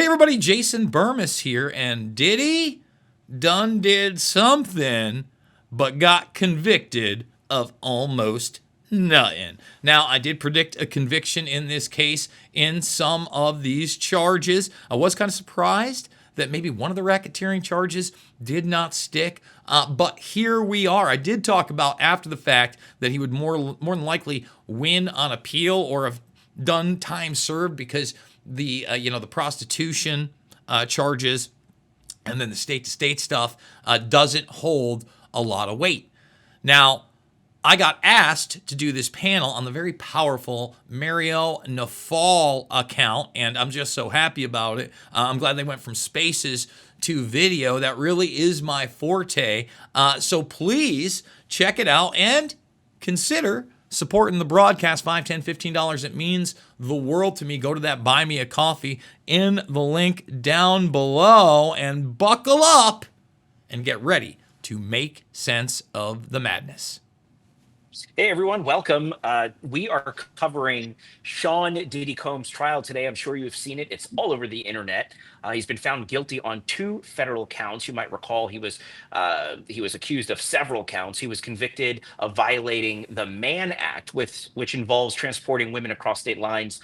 everybody, Jason Bermas here, and Diddy done did something but got convicted of almost nothing. Now, I did predict a conviction in this case in some of these charges. I was kind of surprised that maybe one of the racketeering charges did not stick. But here we are. I did talk about after the fact that he would more than likely win on appeal or have done time served because the the prostitution charges and then the state-to-state stuff doesn't hold a lot of weight. Now, I got asked to do this panel on the very powerful Mario Nafal account, and I'm just so happy about it. I'm glad they went from spaces to video. That really is my forte. So please check it out and consider supporting the broadcast. $5, $10, $15. It means the world to me. Go to that Buy Me a Coffee in the link down below and buckle up and get ready to make sense of the madness. Hey everyone, welcome. We are covering Sean Diddy Combs' trial today. I'm sure you've seen it. It's all over the internet. He's been found guilty on 2 federal counts. You might recall he was accused of several counts. He was convicted of violating the Mann Act, which involves transporting women across state lines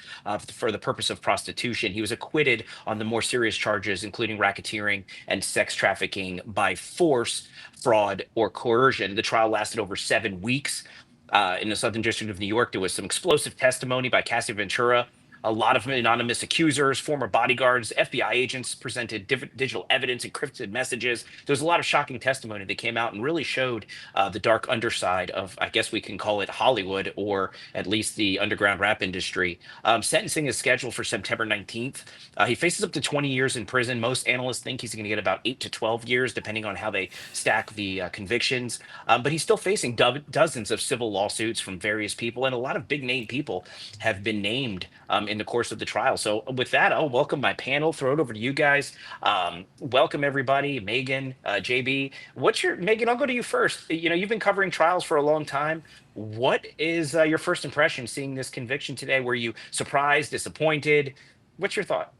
for the purpose of prostitution. He was acquitted on the more serious charges, including racketeering and sex trafficking by force, fraud, or coercion. The trial lasted over 7 weeks. In the Southern District of New York, there was some explosive testimony by Cassie Ventura. A lot of anonymous accusers, former bodyguards, FBI agents presented digital evidence, encrypted messages. There was a lot of shocking testimony that came out and really showed the dark underside of, I guess we can call it Hollywood, or at least the underground rap industry. Sentencing is scheduled for September 19th. He faces up to 20 years in prison. Most analysts think he's going to get about 8 to 12 years, depending on how they stack the convictions. But he's still facing dozens of civil lawsuits from various people, and a lot of big name people have been named in the course of the trial. So with that, I'll welcome my panel, throw it over to you guys. Welcome everybody, Megan, JB. Megan, I'll go to you first. You've been covering trials for a long time. What is your first impression seeing this conviction today? Were you surprised, disappointed? What's your thought?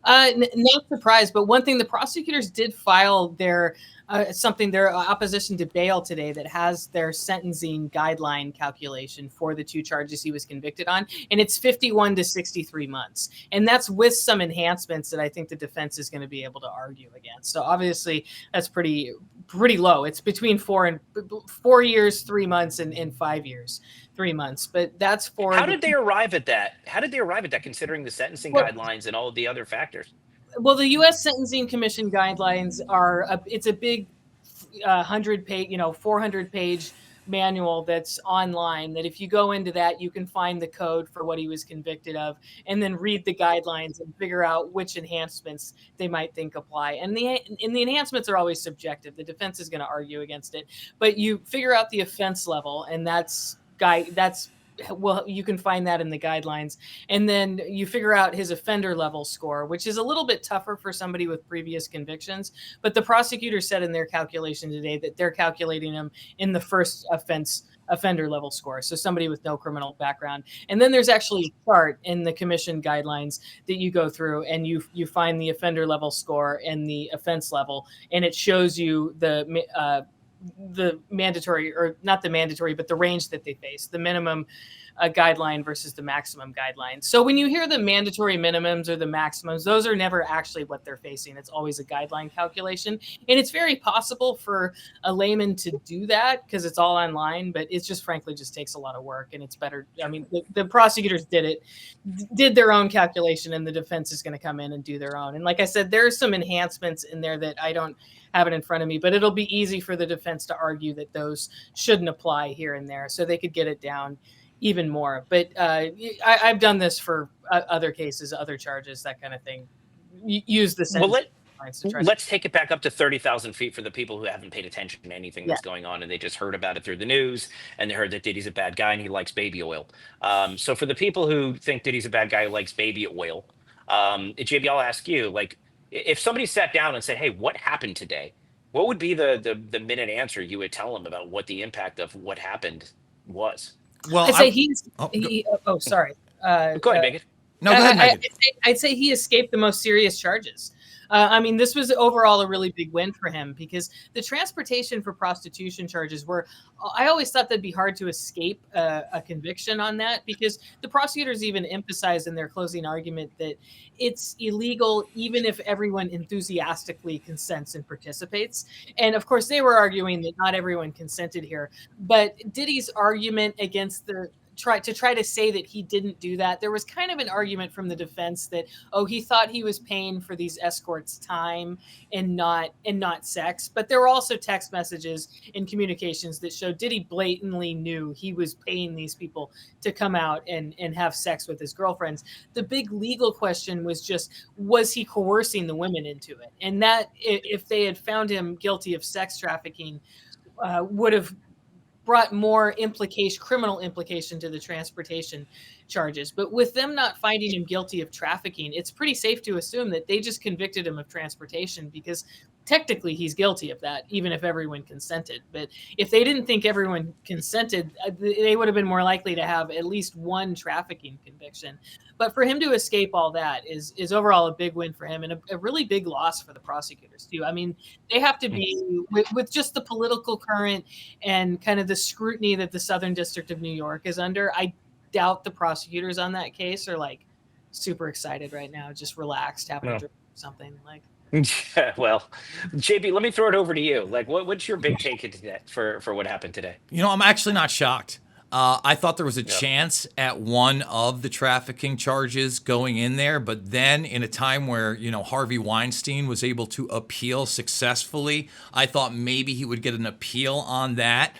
Not surprised, but one thing, the prosecutors did file their opposition to bail today that has their sentencing guideline calculation for the 2 charges he was convicted on, and it's 51 to 63 months, and that's with some enhancements that I think the defense is going to be able to argue against. So obviously that's pretty low. It's between 4 years 3 months and 5 years 3 months, but that's for. How did they arrive at that? Considering the sentencing guidelines and all of the other factors? Well, the U.S. Sentencing Commission guidelines it's a big 100-page, 400-page manual that's online, that if you go into that, you can find the code for what he was convicted of and then read the guidelines and figure out which enhancements they might think apply. And the enhancements are always subjective. The defense is going to argue against it, but you figure out the offense level, and you can find that in the guidelines. And then you figure out his offender level score, which is a little bit tougher for somebody with previous convictions. But the prosecutor said in their calculation today that they're calculating him in the first offender level score. So somebody with no criminal background. And then there's actually a chart in the commission guidelines that you go through, and you find the offender level score and the offense level. And it shows you the mandatory, or not the mandatory, but the range that they face, the minimum guideline versus the maximum guideline. So when you hear the mandatory minimums or the maximums, those are never actually what they're facing. It's always a guideline calculation. And it's very possible for a layman to do that because it's all online, but it's just frankly just takes a lot of work, and it's better. I mean, the prosecutors did their own calculation, and the defense is going to come in and do their own. And like I said, there's some enhancements in there that I don't have it in front of me, but it'll be easy for the defense to argue that those shouldn't apply here and there, so they could get it down even more. But I've done this for other cases, other charges, that kind of thing. Use the sentence. Well, let's take it back up to 30,000 feet for the people who haven't paid attention to anything that's going on, and they just heard about it through the news, and they heard that Diddy's a bad guy and he likes baby oil. So for the people who think Diddy's a bad guy who likes baby oil, JB, I'll ask you, like, if somebody sat down and said, "Hey, what happened today?" What would be the minute answer you would tell them about what the impact of what happened was? Well, I'd say sorry. Go ahead, Megan. No, go ahead, Megan. I'd say he escaped the most serious charges. I mean, this was overall a really big win for him because the transportation for prostitution charges were, I always thought that'd be hard to escape a conviction on that because the prosecutors even emphasized in their closing argument that it's illegal even if everyone enthusiastically consents and participates. And of course, they were arguing that not everyone consented here. But Diddy's argument against the try to say that he didn't do that. There was kind of an argument from the defense that, oh, he thought he was paying for these escorts time and not sex. But there were also text messages and communications that showed Diddy blatantly knew he was paying these people to come out and have sex with his girlfriends. The big legal question was just, was he coercing the women into it? And that, if they had found him guilty of sex trafficking, would have brought more criminal implication to the transportation charges. But with them not finding him guilty of trafficking, it's pretty safe to assume that they just convicted him of transportation because technically he's guilty of that, even if everyone consented. But if they didn't think everyone consented, they would have been more likely to have at least one trafficking conviction. But for him to escape all that is overall a big win for him and a really big loss for the prosecutors too. I mean, they have to be with just the political current and kind of the scrutiny that the Southern District of New York is under. I doubt the prosecutors on that case are like super excited right now, just relaxed, having a drink or something like. Yeah, well, JB, let me throw it over to you. Like, what's your big take today for what happened today? I'm actually not shocked. I thought there was a chance at one of the trafficking charges going in there, but then in a time where, Harvey Weinstein was able to appeal successfully, I thought maybe he would get an appeal on that.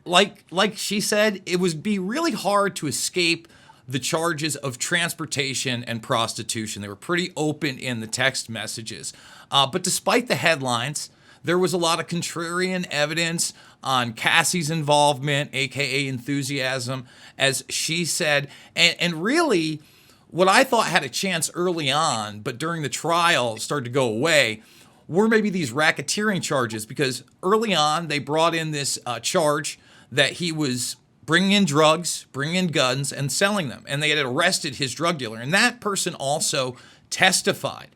Like she said, it would be really hard to escape the charges of transportation and prostitution. They were pretty open in the text messages. But despite the headlines, there was a lot of contrarian evidence on Cassie's involvement, aka enthusiasm, as she said. And really, what I thought had a chance early on, but during the trial started to go away, were maybe these racketeering charges, because early on they brought in this charge that he was bringing in drugs, bringing in guns, and selling them. And they had arrested his drug dealer. And that person also testified.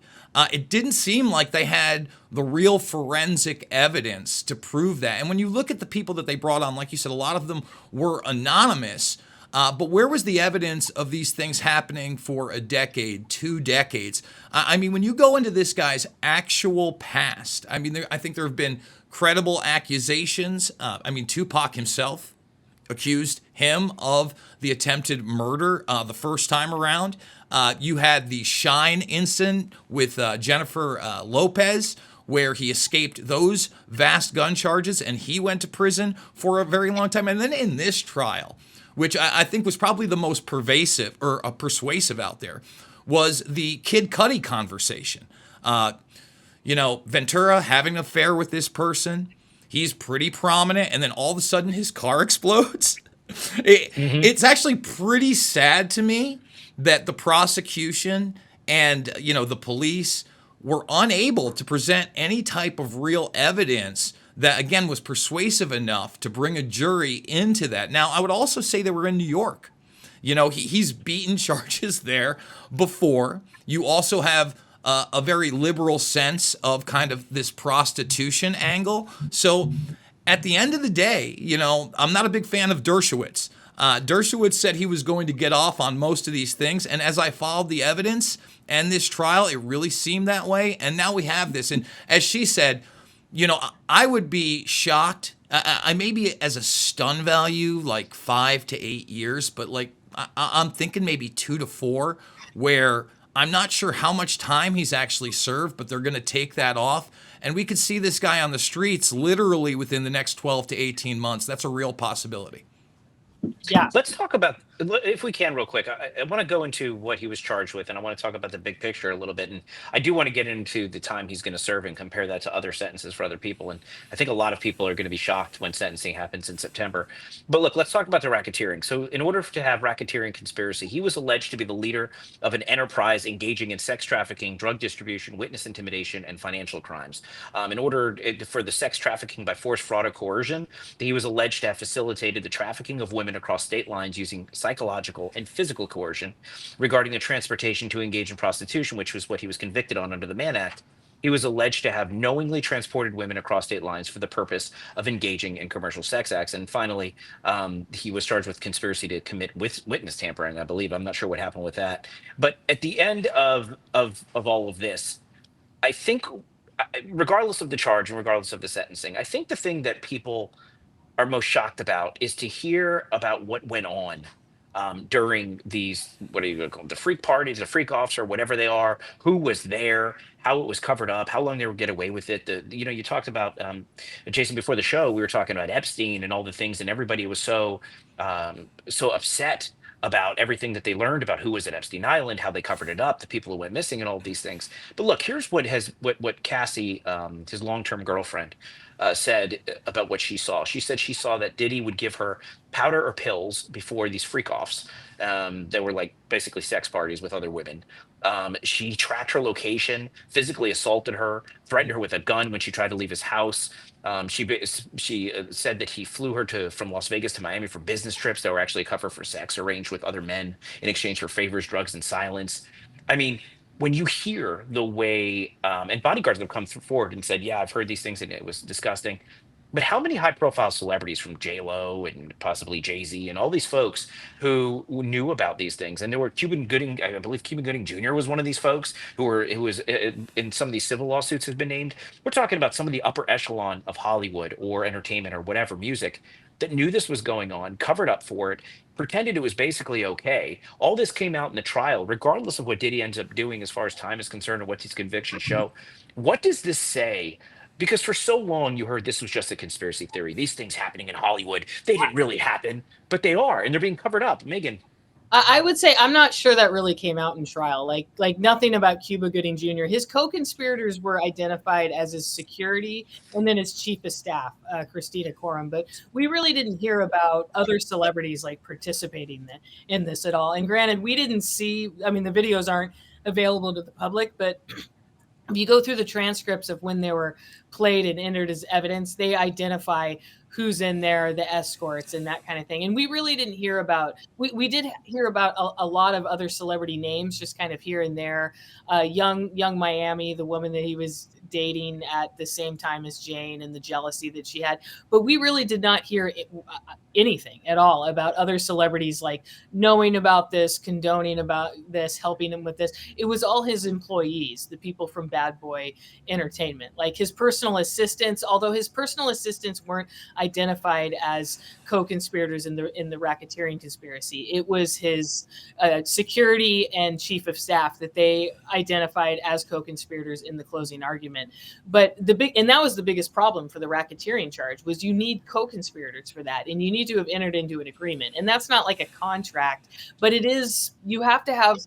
It didn't seem like they had the real forensic evidence to prove that. And when you look at the people that they brought on, like you said, a lot of them were anonymous. But where was the evidence of these things happening for a decade, 2 decades? I mean, when you go into this guy's actual past, I mean, I think there have been credible accusations. Tupac himself accused him of the attempted murder the first time around. You had the Shine incident with Jennifer Lopez, where he escaped those vast gun charges and he went to prison for a very long time. And then in this trial, which I think was probably the most persuasive out there, was the Kid Cudi conversation. Ventura having an affair with this person. He's pretty prominent, and then all of a sudden his car explodes. It's actually pretty sad to me that the prosecution and the police were unable to present any type of real evidence that, again, was persuasive enough to bring a jury into that. Now, I would also say they were in New York. He's beaten charges there before. You also have a very liberal sense of kind of this prostitution angle. So at the end of the day, I'm not a big fan of Dershowitz. Dershowitz said he was going to get off on most of these things. And as I followed the evidence and this trial, it really seemed that way. And now we have this. And as she said, I would be shocked. I maybe as a stun value, like 5 to 8 years, but like I'm thinking maybe 2 to 4, where I'm not sure how much time he's actually served, but they're going to take that off. And we could see this guy on the streets literally within the next 12 to 18 months. That's a real possibility. Yeah. Let's talk about, if we can, real quick. I want to go into what he was charged with, and I want to talk about the big picture a little bit. And I do want to get into the time he's going to serve and compare that to other sentences for other people. And I think a lot of people are going to be shocked when sentencing happens in September. But look, let's talk about the racketeering. So in order to have racketeering conspiracy, he was alleged to be the leader of an enterprise engaging in sex trafficking, drug distribution, witness intimidation, and financial crimes. In order for the sex trafficking by force, fraud, or coercion, he was alleged to have facilitated the trafficking of women across state lines using psychological, and physical coercion regarding the transportation to engage in prostitution, which was what he was convicted on under the Mann Act. He was alleged to have knowingly transported women across state lines for the purpose of engaging in commercial sex acts. And finally, he was charged with conspiracy to commit witness tampering, I believe. I'm not sure what happened with that. But at the end of all of this, I think, regardless of the charge and regardless of the sentencing, I think the thing that people are most shocked about is to hear about what went on during these, what are you going to call them, the freak parties, the freak offs, or whatever they are, who was there, how it was covered up, how long they would get away with it. You talked about, Jason, before the show, we were talking about Epstein and all the things, and everybody was so upset about everything that they learned about who was at Epstein Island, how they covered it up, the people who went missing, and all of these things. But look, here's what Cassie, his long-term girlfriend, said about what she saw. She said she saw that Diddy would give her powder or pills before these freak offs. That were like basically sex parties with other women. She tracked her location, physically assaulted her, threatened her with a gun when she tried to leave his house. She said that he flew her from Las Vegas to Miami for business trips that were actually a cover for sex arranged with other men in exchange for favors, drugs, and silence. I mean, when you hear the way, and bodyguards have come forward and said, "Yeah, I've heard these things and it was disgusting." But how many high-profile celebrities, from J Lo and possibly Jay Z and all these folks who knew about these things? And there were Cuban Gooding, I believe Cuban Gooding Jr. was one of these folks who was in some of these civil lawsuits has been named. We're talking about some of the upper echelon of Hollywood or entertainment or whatever music that knew this was going on, covered up for it, pretended it was basically okay. All this came out in the trial, regardless of what Diddy ends up doing as far as time is concerned or what these convictions show. What does this say? Because for so long you heard this was just a conspiracy theory. These things happening in Hollywood, they didn't really happen, but they are, and they're being covered up. Megan. I would say I'm not sure that really came out in trial. Like nothing about Cuba Gooding Jr. His co-conspirators were identified as his security and then his chief of staff, Christina Coram. But we really didn't hear about other celebrities like participating in this at all. And granted, we didn't see. I mean, the videos aren't available to the public, but if you go through the transcripts of when they were played and entered as evidence, they identify who's in there, the escorts and that kind of thing. And we really didn't hear about, we did hear about a lot of other celebrity names, just kind of here and there. Young Miami, the woman that he was dating at the same time as Jane, and the jealousy that she had. But we really did not hear anything at all about other celebrities like knowing about this, condoning about this, helping him with this. It was all his employees, the people from Bad Boy Entertainment, like his personal assistants, although his personal assistants weren't identified as co-conspirators in the racketeering conspiracy. It was his security and chief of staff that they identified as co-conspirators in the closing argument. But that was the biggest problem for the racketeering charge, was you need co-conspirators for that, and you need to have entered into an agreement. And that's not like a contract, but it is, you have to have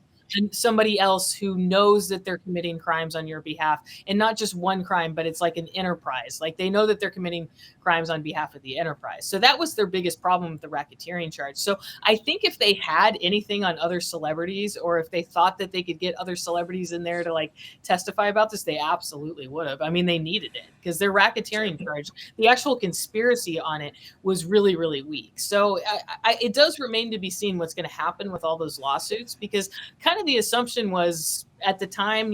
somebody else who knows that they're committing crimes on your behalf, and not just one crime, but it's like an enterprise. Like they know that they're committing crimes on behalf of the enterprise. So that was their biggest problem with the racketeering charge. So I think if they had anything on other celebrities, or if they thought that they could get other celebrities in there to like testify about this, they absolutely would have. I mean, they needed it because their racketeering charge, the actual conspiracy on it, was really, really weak. So it does remain to be seen what's going to happen with all those lawsuits, because kind of the assumption was at the time,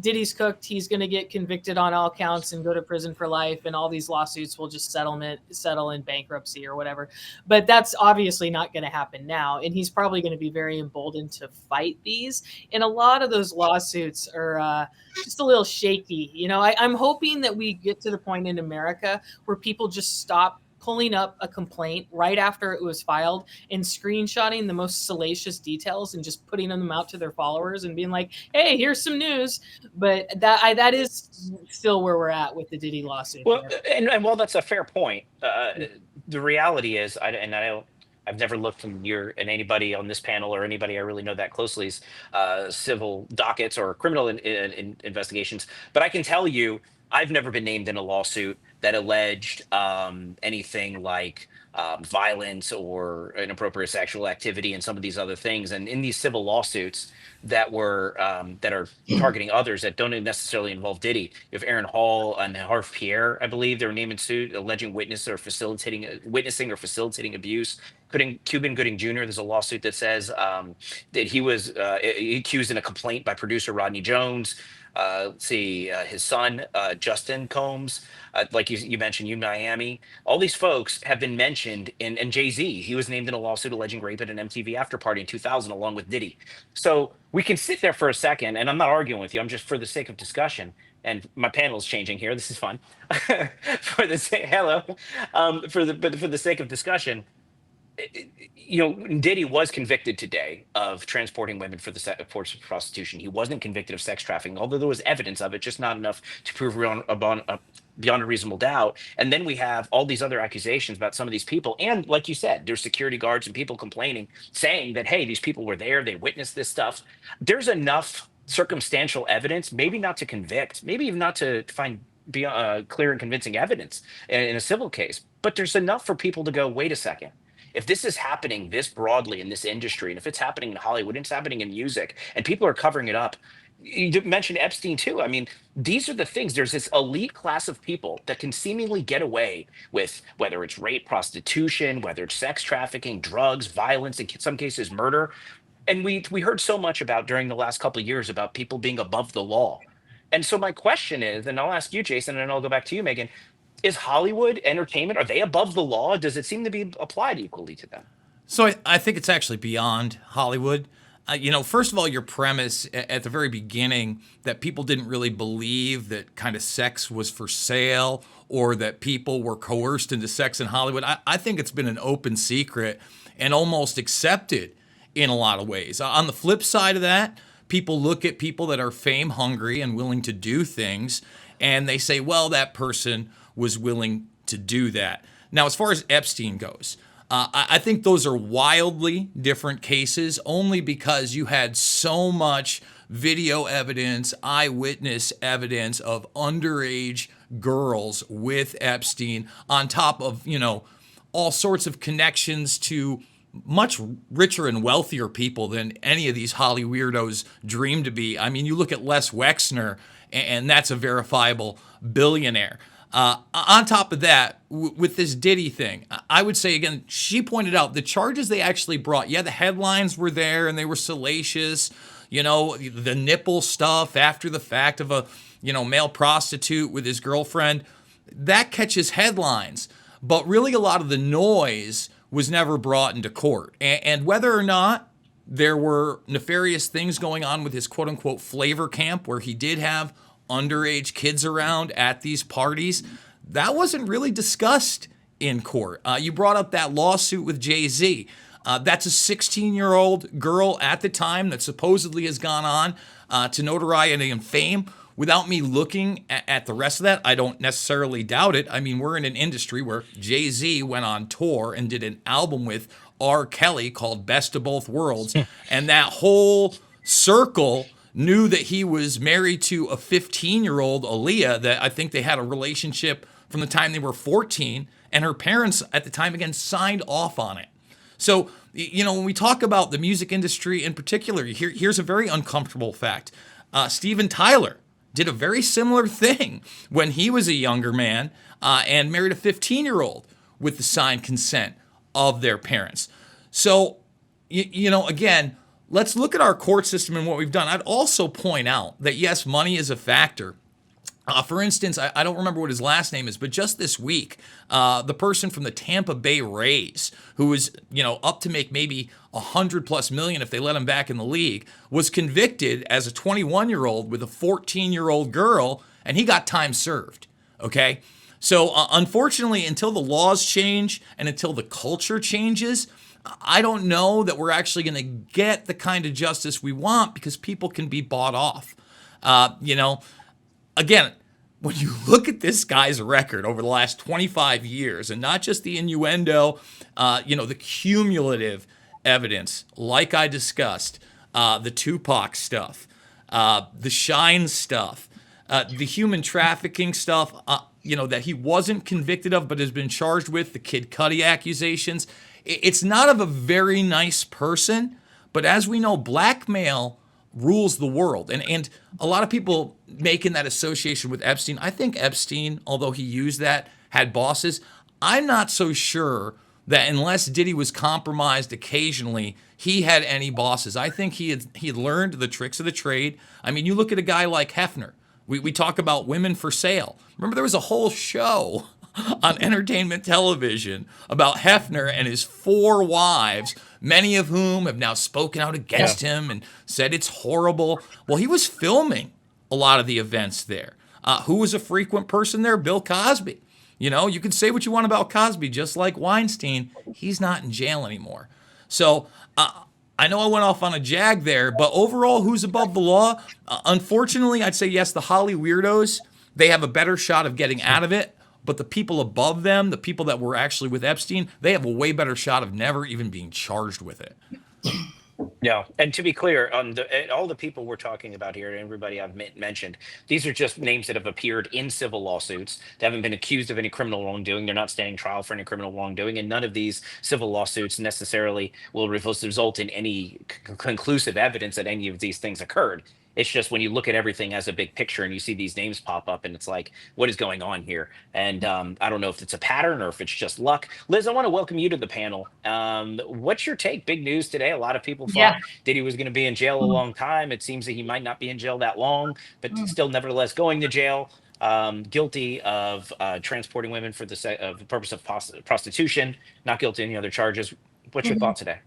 Diddy's cooked, he's going to get convicted on all counts and go to prison for life, and all these lawsuits will just settle in bankruptcy or whatever. But that's obviously not going to happen now, and he's probably going to be very emboldened to fight these. And a lot of those lawsuits are just a little shaky. I'm hoping that we get to the point in America where people just stop pulling up a complaint right after it was filed and screenshotting the most salacious details and just putting them out to their followers and being like, hey, here's some news. But that is still where we're at with the Diddy lawsuit. Well, and while that's a fair point, the reality is, I've never looked in anybody on this panel or anybody I really know that closely's civil dockets or criminal investigations, but I can tell you, I've never been named in a lawsuit that alleged anything like violence or inappropriate sexual activity and some of these other things. And in these civil lawsuits that are targeting others that don't necessarily involve Diddy, you have Aaron Hall and Harv Pierre, I believe they were named in suit, alleging witnessing or facilitating abuse. Cuban Gooding Jr. There's a lawsuit that says that he was accused in a complaint by producer Rodney Jones. Let's see, his son, Justin Combs, like you mentioned, you Miami. All these folks have been mentioned and Jay-Z, he was named in a lawsuit alleging rape at an MTV after party in 2000, along with Diddy. So we can sit there for a second, and I'm not arguing with you. I'm just for the sake of discussion. And my panel is changing here. This is fun. Hello, for the sake of discussion, Diddy was convicted today of transporting women for the force of prostitution. He wasn't convicted of sex trafficking, although there was evidence of it, just not enough to prove beyond a reasonable doubt. And then we have all these other accusations about some of these people. And like you said, there's security guards and people complaining, saying that, hey, these people were there, they witnessed this stuff. There's enough circumstantial evidence, maybe not to convict, maybe even not to find clear and convincing evidence in a civil case, but there's enough for people to go, wait a second. If this is happening this broadly in this industry, and if it's happening in Hollywood, and it's happening in music, and people are covering it up, you mentioned Epstein too. I mean, these are the things. There's this elite class of people that can seemingly get away with whether it's rape, prostitution, whether it's sex trafficking, drugs, violence, in some cases murder. And we heard so much about during the last couple of years about people being above the law. And so my question is, and I'll ask you, Jason, and I'll go back to you, Megan, is Hollywood entertainment, are they above the law? Does it seem to be applied equally to them? So I think it's actually beyond Hollywood. First of all, your premise at the very beginning that people didn't really believe that kind of sex was for sale or that people were coerced into sex in Hollywood, I think it's been an open secret and almost accepted in a lot of ways. On the flip side of that, people look at people that are fame hungry and willing to do things, and they say, well, that person was willing to do that. Now, as far as Epstein goes, I think those are wildly different cases only because you had so much video evidence, eyewitness evidence of underage girls with Epstein on top of, all sorts of connections to much richer and wealthier people than any of these Holly weirdos dream to be. I mean, you look at Les Wexner, and that's a verifiable billionaire. On top of that, with this Diddy thing, I would say, again, she pointed out the charges they actually brought. Yeah, the headlines were there and they were salacious. The nipple stuff after the fact of a, male prostitute with his girlfriend. That catches headlines. But really a lot of the noise was never brought into court. And whether or not there were nefarious things going on with his quote-unquote flavor camp where he did have underage kids around at these parties, that wasn't really discussed in court. You brought up that lawsuit with Jay-Z. That's a 16-year-old girl at the time that supposedly has gone on to notoriety and fame. Without me looking at the rest of that, I don't necessarily doubt it. I mean, we're in an industry where Jay-Z went on tour and did an album with R. Kelly called Best of Both Worlds. And that whole circle knew that he was married to a 15-year-old, Aaliyah, that I think they had a relationship from the time they were 14. And her parents at the time, again, signed off on it. So, when we talk about the music industry in particular, here's a very uncomfortable fact. Steven Tyler did a very similar thing when he was a younger man and married a 15-year-old with the signed consent of their parents. So, again, let's look at our court system and what we've done. I'd also point out that, yes, money is a factor. For instance, I don't remember what his last name is, but just this week, the person from the Tampa Bay Rays, who was, up to make maybe $100+ million if they let him back in the league, was convicted as a 21-year-old with a 14-year-old girl, and he got time served. Okay, so unfortunately, until the laws change and until the culture changes, I don't know that we're actually going to get the kind of justice we want because people can be bought off. Again, when you look at this guy's record over the last 25 years, and not just the innuendo, the cumulative evidence, like I discussed, the Tupac stuff, the Shine stuff, the human trafficking stuff, that he wasn't convicted of but has been charged with, the Kid Cudi accusations. It's not of a very nice person, but as we know, blackmail rules the world. And a lot of people making that association with Epstein. I think Epstein, although he used that, had bosses. I'm not so sure that unless Diddy was compromised occasionally, he had any bosses. I think he had learned the tricks of the trade. I mean, you look at a guy like Hefner. We talk about women for sale. Remember, there was a whole show on entertainment television about Hefner and his 4 wives, many of whom have now spoken out against him and said it's horrible. Well, he was filming a lot of the events there. Who was a frequent person there? Bill Cosby. You can say what you want about Cosby, just like Weinstein. He's not in jail anymore. So I know I went off on a jag there, but overall, who's above the law? Unfortunately, I'd say yes, the Holly weirdos, they have a better shot of getting out of it. But the people above them, the people that were actually with Epstein, they have a way better shot of never even being charged with it. Yeah, and to be clear, all the people we're talking about here, and everybody I've mentioned, these are just names that have appeared in civil lawsuits. They haven't been accused of any criminal wrongdoing. They're not standing trial for any criminal wrongdoing, and none of these civil lawsuits necessarily will result in any conclusive evidence that any of these things occurred. It's just when you look at everything as a big picture and you see these names pop up, and it's like, what is going on here? And I don't know if it's a pattern or if it's just luck. Liz, I want to welcome you to the panel. What's your take? Big news today. A lot of people thought Diddy was going to be in jail a long time. It seems that he might not be in jail that long, but still nevertheless going to jail. Guilty of transporting women for the purpose of prostitution, not guilty of any other charges. What's your thought today?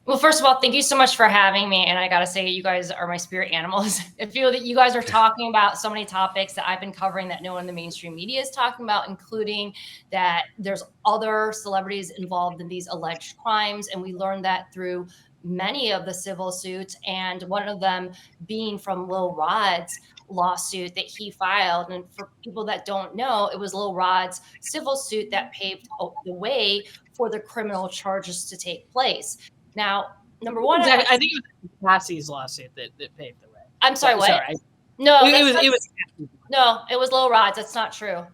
Well, first of all, thank you so much for having me. And I got to say, you guys are my spirit animals. I feel that you guys are talking about so many topics that I've been covering that no one in the mainstream media is talking about, including that there's other celebrities involved in these alleged crimes. And we learned that through many of the civil suits, and one of them being from Lil Rod's lawsuit that he filed. And for people that don't know, it was Lil Rod's civil suit that paved the way for the criminal charges to take place. Now, number one, I think it was Cassie's lawsuit that paved the way. I'm sorry, what? Sorry. No, it was Lil Rod's. That's not true.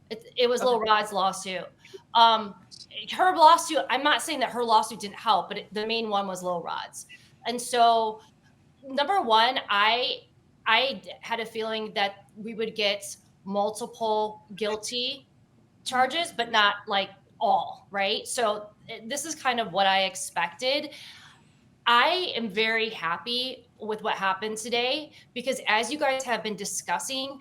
It was Lil Rod's lawsuit. Her lawsuit, I'm not saying that her lawsuit didn't help, but the main one was Lil Rod's. And so, number one, I had a feeling that we would get multiple guilty charges, but not like all, right? So this is kind of what I expected. I am very happy with what happened today because, as you guys have been discussing,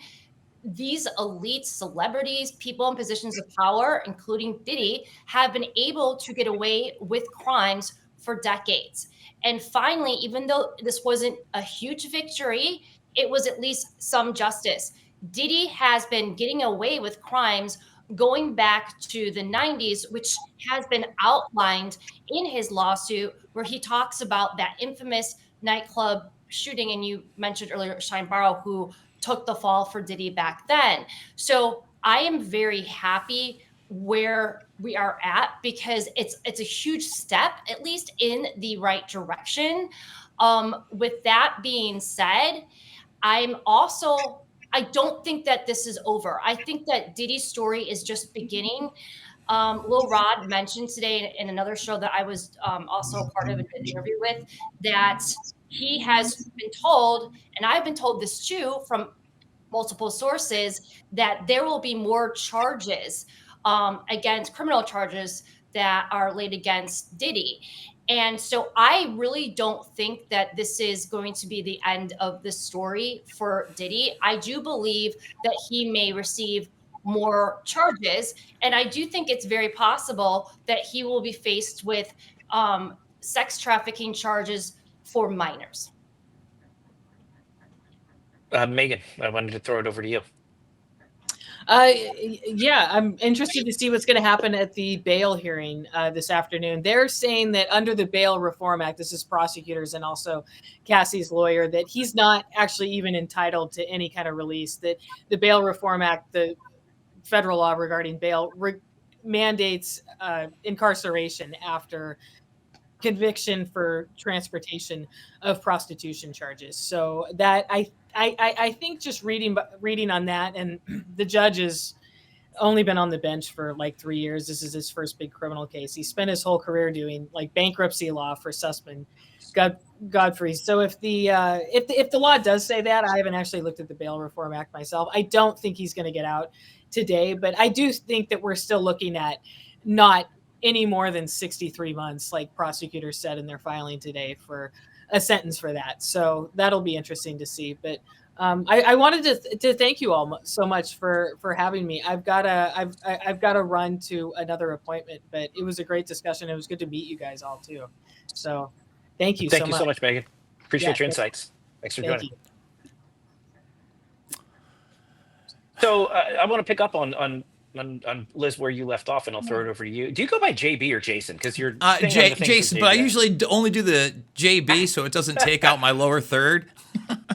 these elite celebrities, people in positions of power, including Diddy, have been able to get away with crimes for decades. And finally, even though this wasn't a huge victory, it was at least some justice. Diddy has been getting away with crimes going back to the 90s, which has been outlined in his lawsuit, where he talks about that infamous nightclub shooting. And you mentioned earlier Shine Barrow, who took the fall for Diddy back then. So I am very happy where we are at because it's a huge step, at least in the right direction. With that being said, I don't think that this is over. I think that Diddy's story is just beginning. Lil Rod mentioned today in another show that I was also a part of an interview with, that he has been told, and I've been told this too from multiple sources, that there will be more charges against criminal charges that are laid against Diddy. And so I really don't think that this is going to be the end of the story for Diddy. I do believe that he may receive more charges. And I do think it's very possible that he will be faced with sex trafficking charges for minors. Megan, I wanted to throw it over to you. Yeah, I'm interested to see what's going to happen at the bail hearing this afternoon. They're saying that under the Bail Reform Act, this is prosecutors and also Cassie's lawyer, that he's not actually even entitled to any kind of release, that the Bail Reform Act, the federal law regarding bail, mandates incarceration after conviction for transportation of prostitution charges. So that I think just reading on that, and the judge is only been on the bench for like 3 years. This is his first big criminal case. He spent his whole career doing like bankruptcy law for Sussman Godfrey. So if the law does say that, I haven't actually looked at the Bail Reform Act myself. I don't think he's going to get out today, but I do think that we're still looking at not any more than 63 months, like prosecutors said in their filing today, for a sentence for that. So that'll be interesting to see. But I wanted to thank you all so much for having me. I've got to run to another appointment, but it was a great discussion. It was good to meet you guys all too. So thank you Thank you so much, Megan. Appreciate your insights. Thanks for joining. So I want to pick up on Liz where you left off, and I'll throw it over to you. Do you go by JB or Jason? Because you're Jason, but I usually only do the JB, so it doesn't take out my lower third.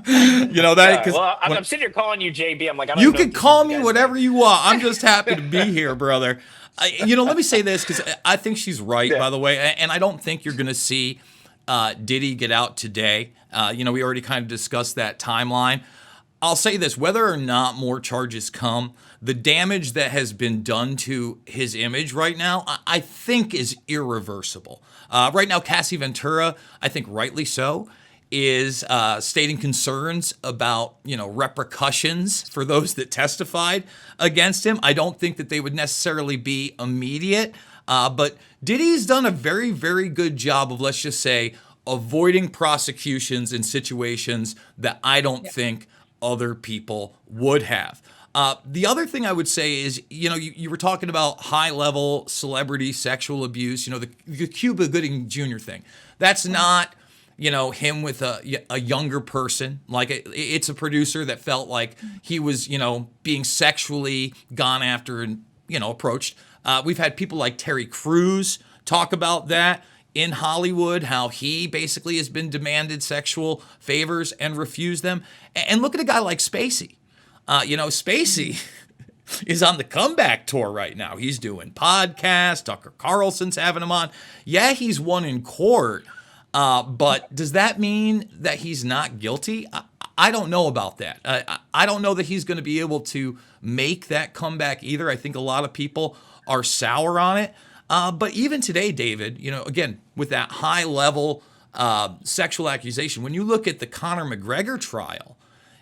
You know that? Well, I'm sitting here calling you JB. I'm like, I don't you know can call me whatever you want. I'm just happy to be here, brother. Let me say this, because I think she's right, by the way, and I don't think you're going to see Diddy get out today. We already kind of discussed that timeline. I'll say this, whether or not more charges come, the damage that has been done to his image right now, I think is irreversible. Right now, Cassie Ventura, I think rightly so, is stating concerns about, repercussions for those that testified against him. I don't think that they would necessarily be immediate, but Diddy's done a very, very good job of, let's just say, avoiding prosecutions in situations that I don't think other people would have. The other thing I would say is, you were talking about high-level celebrity sexual abuse, the Cuba Gooding Jr. thing. That's not, him with a younger person. Like, it's a producer that felt like he was, being sexually gone after and, approached. We've had people like Terry Crews talk about that in Hollywood, how he basically has been demanded sexual favors and refused them. And look at a guy like Spacey. Spacey is on the comeback tour right now. He's doing podcasts. Tucker Carlson's having him on. Yeah, he's won in court. But does that mean that he's not guilty? I don't know about that. I don't know that he's going to be able to make that comeback either. I think a lot of people are sour on it. But even today, David, again, with that high level sexual accusation, when you look at the Conor McGregor trial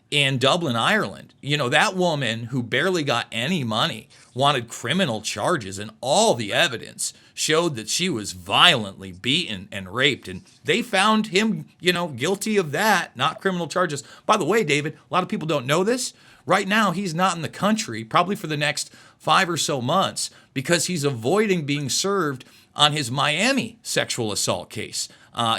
in Dublin, Ireland, that woman who barely got any money wanted criminal charges, and all the evidence showed that she was violently beaten and raped, and they found him, guilty of that, not criminal charges. By the way, David, a lot of people don't know this. Right now, he's not in the country, probably for the next 5 or so months, because he's avoiding being served on his Miami sexual assault case.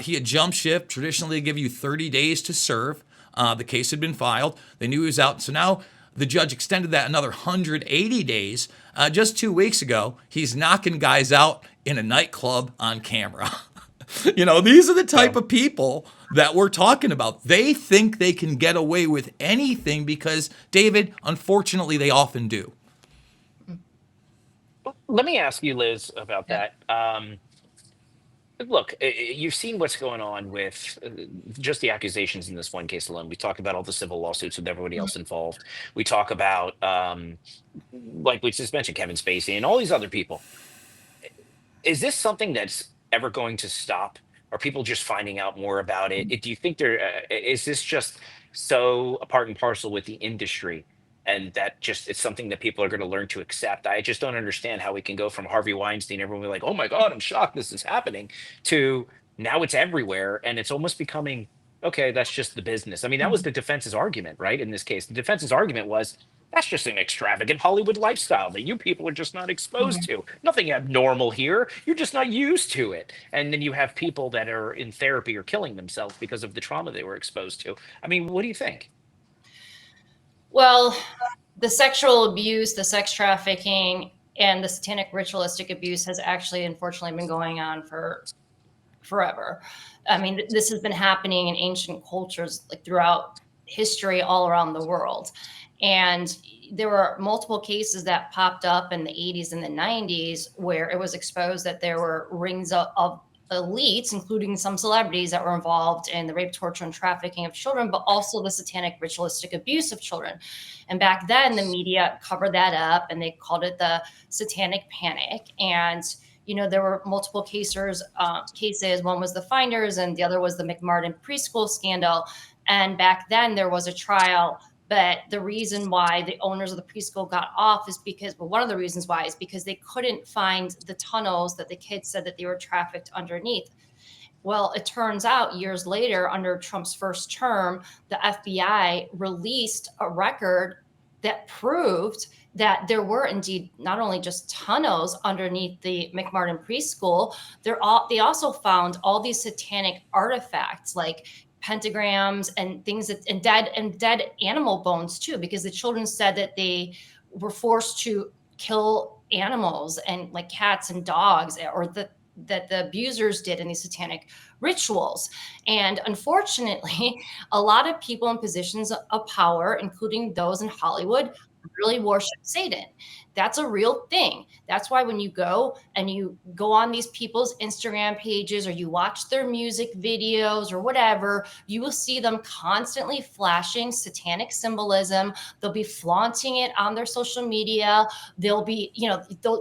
He had jumped ship. Traditionally, they give you 30 days to serve. The case had been filed. They knew he was out. So now the judge extended that another 180 days. Just 2 weeks ago, he's knocking guys out in a nightclub on camera. These are the type of people that we're talking about. They think they can get away with anything because, David, unfortunately, they often do. Let me ask you, Liz, about that. Look, you've seen what's going on with just the accusations in this one case alone. We talk about all the civil lawsuits with everybody else involved. We talk about, like we just mentioned, Kevin Spacey and all these other people. Is this something that's ever going to stop? Are people just finding out more about it? Do you think is this just so a part and parcel with the industry? And that just it's something that people are going to learn to accept. I just don't understand how we can go from Harvey Weinstein, everyone will be like, oh my God, I'm shocked this is happening, to now it's everywhere. And it's almost becoming, okay, that's just the business. I mean, that was the defense's argument, right? In this case, the defense's argument was, that's just an extravagant Hollywood lifestyle that you people are just not exposed to. Nothing abnormal here. You're just not used to it. And then you have people that are in therapy or killing themselves because of the trauma they were exposed to. I mean, what do you think? Well, the sexual abuse, the sex trafficking, and the satanic ritualistic abuse has actually, unfortunately, been going on for forever. I mean, this has been happening in ancient cultures, like throughout history, all around the world. And there were multiple cases that popped up in the 80s and the 90s where it was exposed that there were rings of elites, including some celebrities that were involved in the rape, torture, and trafficking of children, but also the satanic ritualistic abuse of children. And back then, the media covered that up, and they called it the satanic panic. And there were multiple cases. One was the Finders, and the other was the McMartin preschool scandal. And back then, there was a trial. But the reason why the owners of the preschool got off is one of the reasons why is because they couldn't find the tunnels that the kids said that they were trafficked underneath. Well, it turns out years later, under Trump's first term, the FBI released a record that proved that there were indeed not only just tunnels underneath the McMartin preschool, they also found all these satanic artifacts like pentagrams and things and dead animal bones too, because the children said that they were forced to kill animals and like cats and dogs, or that the abusers did in these satanic rituals. And unfortunately, a lot of people in positions of power, including those in Hollywood, really worship Satan. That's a real thing. That's why when you go on these people's Instagram pages, or you watch their music videos or whatever, you will see them constantly flashing satanic symbolism. They'll be flaunting it on their social media. They'll be,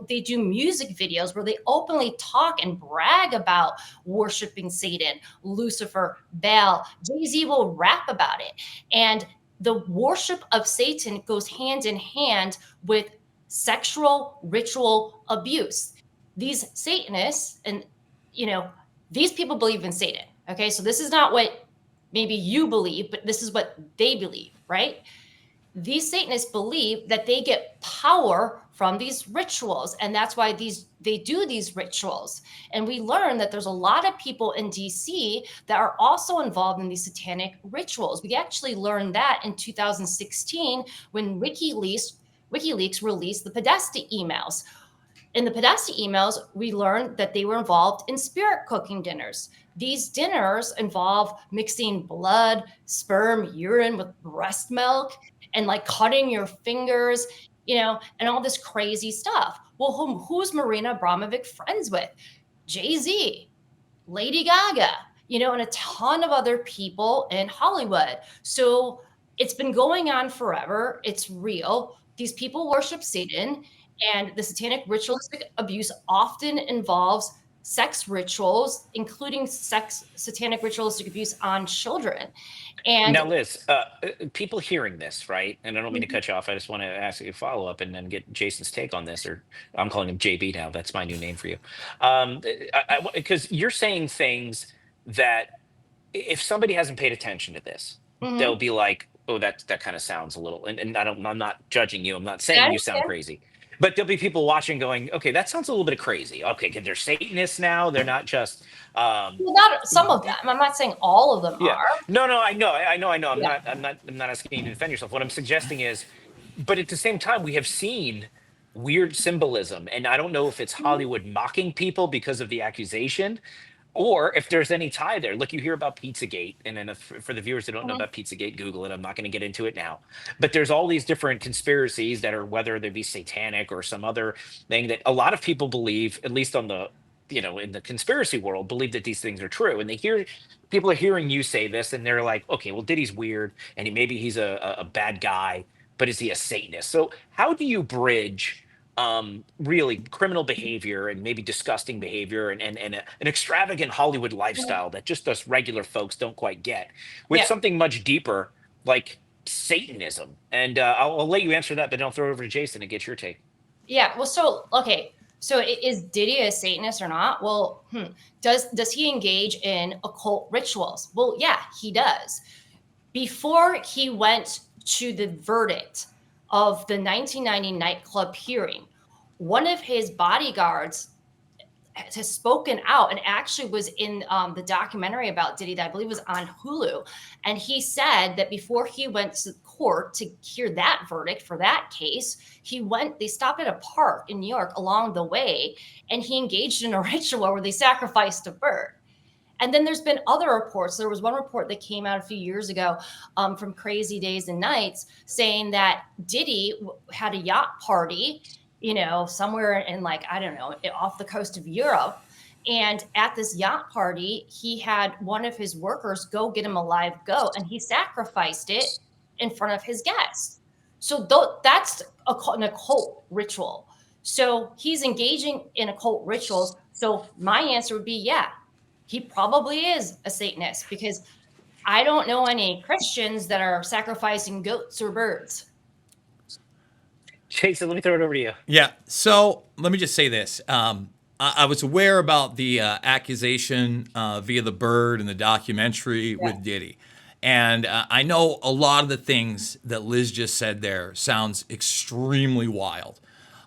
they do music videos where they openly talk and brag about worshiping Satan, Lucifer, Baal. Jay-Z will rap about it. And the worship of Satan goes hand in hand with sexual ritual abuse. These Satanists, and these people believe in Satan. Okay, so this is not what maybe you believe, but this is what they believe, right? These Satanists believe that they get power from these rituals, and that's why they do these rituals. And we learn that there's a lot of people in DC that are also involved in these satanic rituals. We actually learned that in 2016 when WikiLeaks released the Podesta emails. In the Podesta emails, we learned that they were involved in spirit cooking dinners. These dinners involve mixing blood, sperm, urine with breast milk, and like cutting your fingers, and all this crazy stuff. Well, who's Marina Abramovic friends with? Jay-Z, Lady Gaga, and a ton of other people in Hollywood. So it's been going on forever. It's real. These people worship Satan, and the satanic ritualistic abuse often involves sex rituals, including satanic ritualistic abuse on children. And now, Liz, people hearing this, right? And I don't mean to cut you off. I just want to ask you a follow up and then get Jason's take on this. Or I'm calling him JB now. That's my new name for you. Because you're saying things that if somebody hasn't paid attention to this, they'll be like, "Oh, that kind of sounds a little." And I'm not judging you. I'm not saying you sound crazy. But there'll be people watching going, okay, that sounds a little bit crazy. Okay, they're Satanists now. They're not just not some of them. I'm not saying all of them are. No, I know. I'm not asking you to defend yourself. What I'm suggesting is, but at the same time, we have seen weird symbolism. And I don't know if it's Hollywood mocking people because of the accusation, or if there's any tie there. Look, you hear about Pizzagate, and then for the viewers that don't know about Pizzagate, Google it. I'm not going to get into it now. But there's all these different conspiracies that are, whether they be satanic or some other thing, that a lot of people believe, at least on the, in the conspiracy world, believe that these things are true. And people are hearing you say this, and they're like, okay, well, Diddy's weird, and maybe he's a bad guy, but is he a Satanist? So how do you bridge really criminal behavior and maybe disgusting behavior and an extravagant Hollywood lifestyle that just us regular folks don't quite get with something much deeper like Satanism? And I'll let you answer that, but then I'll throw it over to Jason and get your take. Yeah. Well, so is Diddy a Satanist or not? Well, does he engage in occult rituals? Well, yeah, he does. Before he went to the verdict of the 1990 nightclub hearing, one of his bodyguards has spoken out and actually was in the documentary about Diddy that I believe was on Hulu. And he said that before he went to court to hear that verdict for that case, they stopped at a park in New York along the way, and he engaged in a ritual where they sacrificed a bird. And then there's been other reports. There was one report that came out a few years ago from Crazy Days and Nights saying that Diddy had a yacht party, somewhere in, like, I don't know, off the coast of Europe. And at this yacht party, he had one of his workers go get him a live goat, and he sacrificed it in front of his guests. So that's an occult ritual. So he's engaging in occult rituals. So my answer would be, yeah, he probably is a Satanist, because I don't know any Christians that are sacrificing goats or birds. Jason, let me throw it over to you. Yeah. So let me just say this. I was aware about the accusation via the bird and the documentary with Diddy. And I know a lot of the things that Liz just said there sounds extremely wild.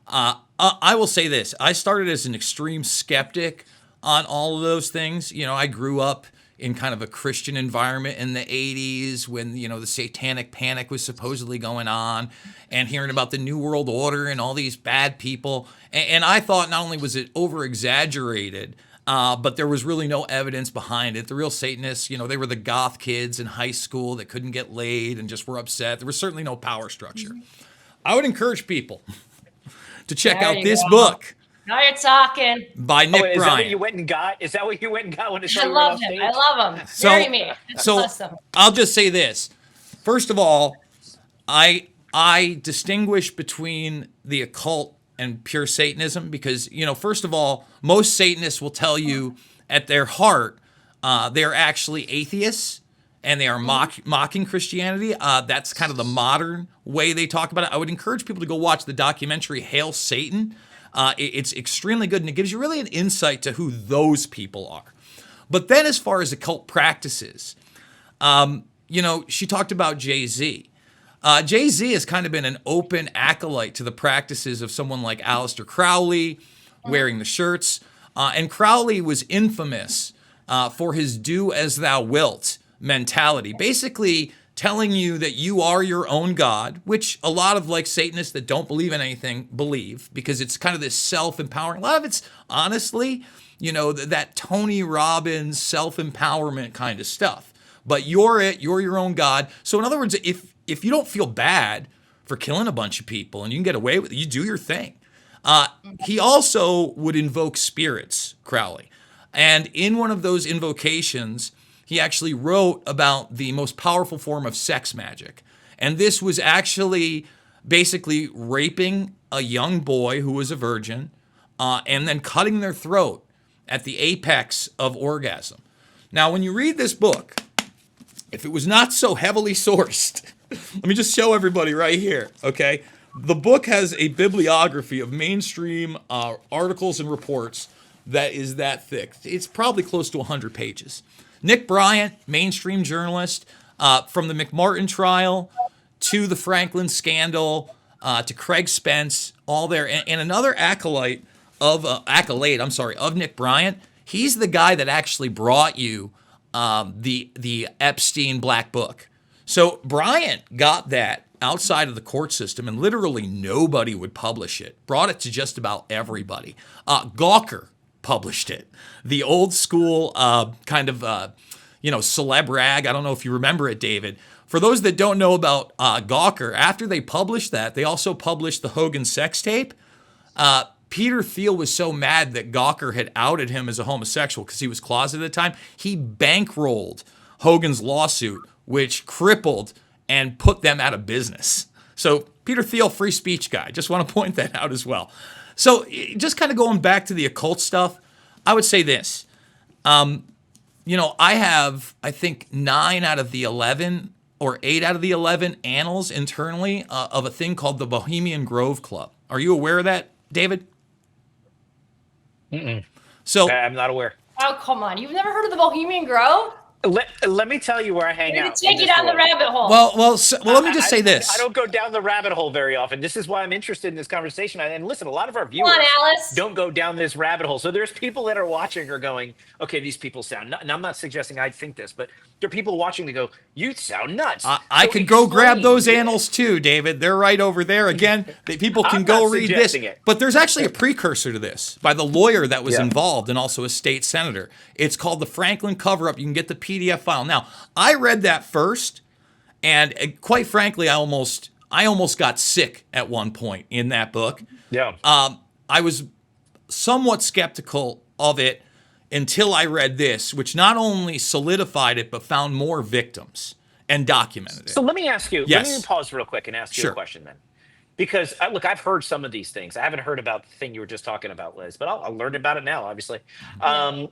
I will say this. I started as an extreme skeptic on all of those things. You know, I grew up in kind of a Christian environment in the 80s when, you know, the satanic panic was supposedly going on, and hearing about the New World Order and all these bad people. And I thought not only was it over-exaggerated, but there was really no evidence behind it. The real Satanists, you know, they were the goth kids in high school that couldn't get laid and just were upset. There was certainly no power structure. I would encourage people to check out this book. Now you're talking. By Nick Is Bryant. that what you went and got? Is that what you went and got when it I started love off him. stage? I love him. Marry me. That's awesome. I'll just say this. First of all, I distinguish between the occult and pure Satanism because, you know, first of all, most Satanists will tell you at their heart they're actually atheists and they are mocking Christianity. That's kind of the modern way they talk about it. I would encourage people to go watch the documentary Hail Satan. It's extremely good, and it gives you really an insight to who those people are. But then as far as occult practices, you know, she talked about Jay-Z. Jay-Z has kind of been an open acolyte to the practices of someone like Aleister Crowley, wearing the shirts. And Crowley was infamous for his do as thou wilt mentality. Basically telling you that you are your own God, which a lot of like Satanists that don't believe in anything believe, because it's kind of this self-empowering. A lot of it's honestly, you know, that Tony Robbins self-empowerment kind of stuff. But you're your own God. So in other words, if you don't feel bad for killing a bunch of people and you can get away with it, you do your thing. He also would invoke spirits, Crowley. And in one of those invocations, he actually wrote about the most powerful form of sex magic. And this was actually basically raping a young boy who was a virgin and then cutting their throat at the apex of orgasm. Now, when you read this book, if it was not so heavily sourced, let me just show everybody right here, okay? The book has a bibliography of mainstream articles and reports that is that thick. It's probably close to 100 pages. Nick Bryant, mainstream journalist, from the McMartin trial to the Franklin scandal to Craig Spence, all there. And another accolade of Nick Bryant. He's the guy that actually brought you the Epstein Black Book. So Bryant got that outside of the court system, and literally nobody would publish it. Brought it to just about everybody. Gawker published it. The old school kind of, celeb rag. I don't know if you remember it, David. For those that don't know about Gawker, after they published that, they also published the Hogan sex tape. Peter Thiel was so mad that Gawker had outed him as a homosexual because he was closeted at the time. He bankrolled Hogan's lawsuit, which crippled and put them out of business. So Peter Thiel, free speech guy. Just want to point that out as well. So just kind of going back to the occult stuff, I would say this. I have, I think, 9 out of the 11 or 8 out of the 11 annals internally of a thing called the Bohemian Grove Club. Are you aware of that, David? Mm-mm. So I'm not aware. Oh, come on. You've never heard of the Bohemian Grove? Let me tell you where I hang out. Take you down the rabbit hole. Well, let me just say this. I don't go down the rabbit hole very often. This is why I'm interested in this conversation. And listen, a lot of our Come viewers on, Alice. don't go down this rabbit hole. So there's people that are watching or going, okay, these people sound, and I'm not suggesting I think this, but there are people watching to go, you sound nuts. I So could go grab explain those it. annals too, David. They're right over there. Again, people can I'm go not read this. suggesting it. But there's actually a precursor to this by the lawyer that was Yeah. involved and also a state senator. It's called the Franklin Cover-Up. You can get the PDF file. Now, I read that first, and quite frankly, I almost got sick at one point in that book. Yeah. I was somewhat skeptical of it until I read this, which not only solidified it, but found more victims and documented it. So let me ask you, let me Yes. pause real quick and ask you a Sure. question then. Because look, I've heard some of these things. I haven't heard about the thing you were just talking about, Liz, but I'll learn about it now, obviously. Yeah.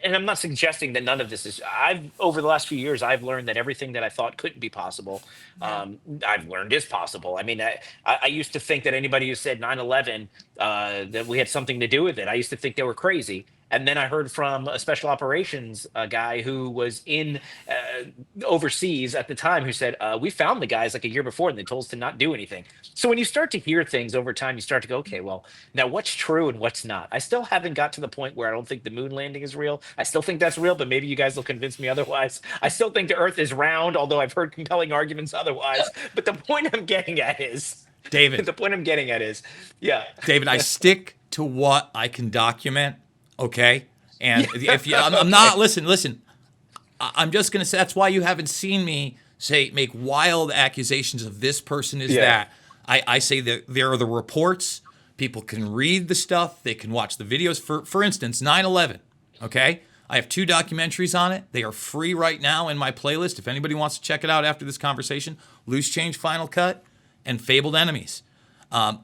And I'm not suggesting that none of this is. I've over the last few years, I've learned that everything that I thought couldn't be possible, Yeah. I've learned is possible. I mean, I used to think that anybody who said 9/11 that we had something to do with it, I used to think they were crazy. And then I heard from a special operations guy who was in overseas at the time who said, we found the guys like a year before and they told us to not do anything. So when you start to hear things over time, you start to go, okay, well, now what's true and what's not? I still haven't got to the point where I don't think the moon landing is real. I still think that's real, but maybe you guys will convince me otherwise. I still think the earth is round, although I've heard compelling arguments otherwise. But the point I'm getting at is, David. the point I'm getting at is, yeah. David, I stick to what I can document, okay? And if you, I'm not, listen, I'm just going to say, that's why you haven't seen me make wild accusations of this person is that. I say that there are the reports. People can read the stuff. They can watch the videos. For instance, 9/11, okay? I have 2 documentaries on it. They are free right now in my playlist. If anybody wants to check it out after this conversation, Loose Change Final Cut and Fabled Enemies.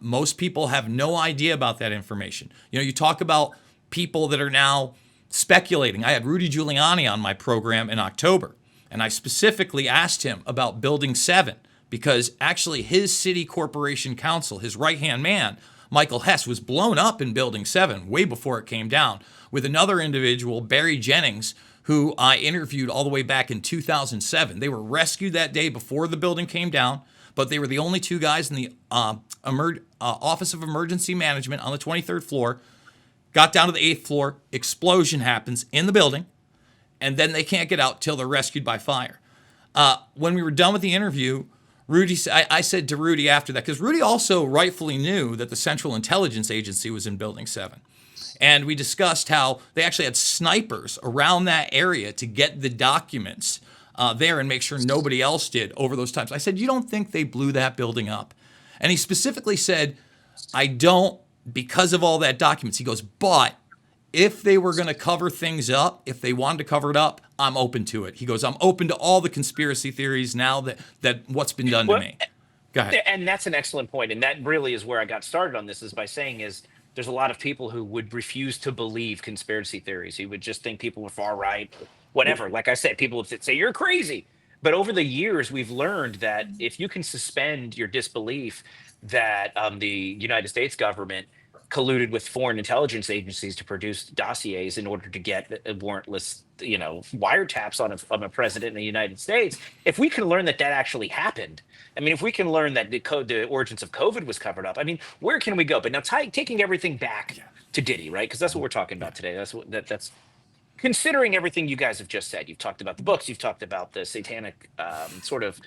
Most people have no idea about that information. You know, you talk about people that are now speculating. I had Rudy Giuliani on my program in October, and I specifically asked him about Building 7 because actually his city corporation counsel, his right-hand man, Michael Hess, was blown up in Building 7 way before it came down with another individual, Barry Jennings, who I interviewed all the way back in 2007. They were rescued that day before the building came down, but they were the only 2 guys in the Office of Emergency Management on the 23rd floor. Got down to the 8th floor, explosion happens in the building, and then they can't get out till they're rescued by fire. When we were done with the interview, I said to Rudy after that, because Rudy also rightfully knew that the Central Intelligence Agency was in Building 7. And we discussed how they actually had snipers around that area to get the documents there and make sure nobody else did over those times. I said, you don't think they blew that building up? And he specifically said, I don't, because of all that documents. He goes, but if they were going to cover things up, if they wanted to cover it up, I'm open to it. He goes, I'm open to all the conspiracy theories now that what's been done to me. Go ahead. And that's an excellent point. And that really is where I got started on this, is by saying is there's a lot of people who would refuse to believe conspiracy theories. He would just think people were far right, whatever. Like I said, people would say, you're crazy. But over the years, we've learned that if you can suspend your disbelief that the United States government colluded with foreign intelligence agencies to produce dossiers in order to get warrantless, wiretaps on a president in the United States. If we can learn that actually happened, I mean, if we can learn that the origins of COVID was covered up, I mean, where can we go? But now taking everything back to Diddy, right? Because that's what we're talking about today. That's considering everything you guys have just said. You've talked about the books. You've talked about the satanic sort of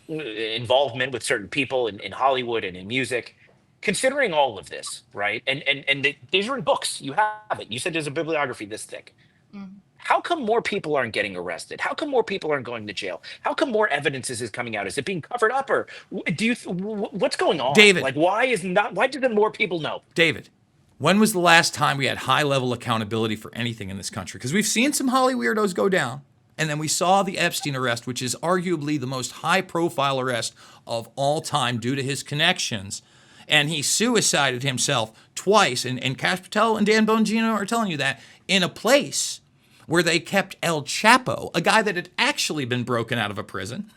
involvement with certain people in Hollywood and in music. Considering all of this, right? And these are in books. You have it. You said there's a bibliography this thick. Mhm. How come more people aren't getting arrested? How come more people aren't going to jail? How come more evidence is coming out? Is it being covered up, or what's going on? David. Like, why didn't more people know? David, when was the last time we had high-level accountability for anything in this country? Because we've seen some Holly weirdos go down, and then we saw the Epstein arrest, which is arguably the most high-profile arrest of all time due to his connections. And he suicided himself twice. And Cash Patel and Dan Bongino are telling you that in a place where they kept El Chapo, a guy that had actually been broken out of a prison,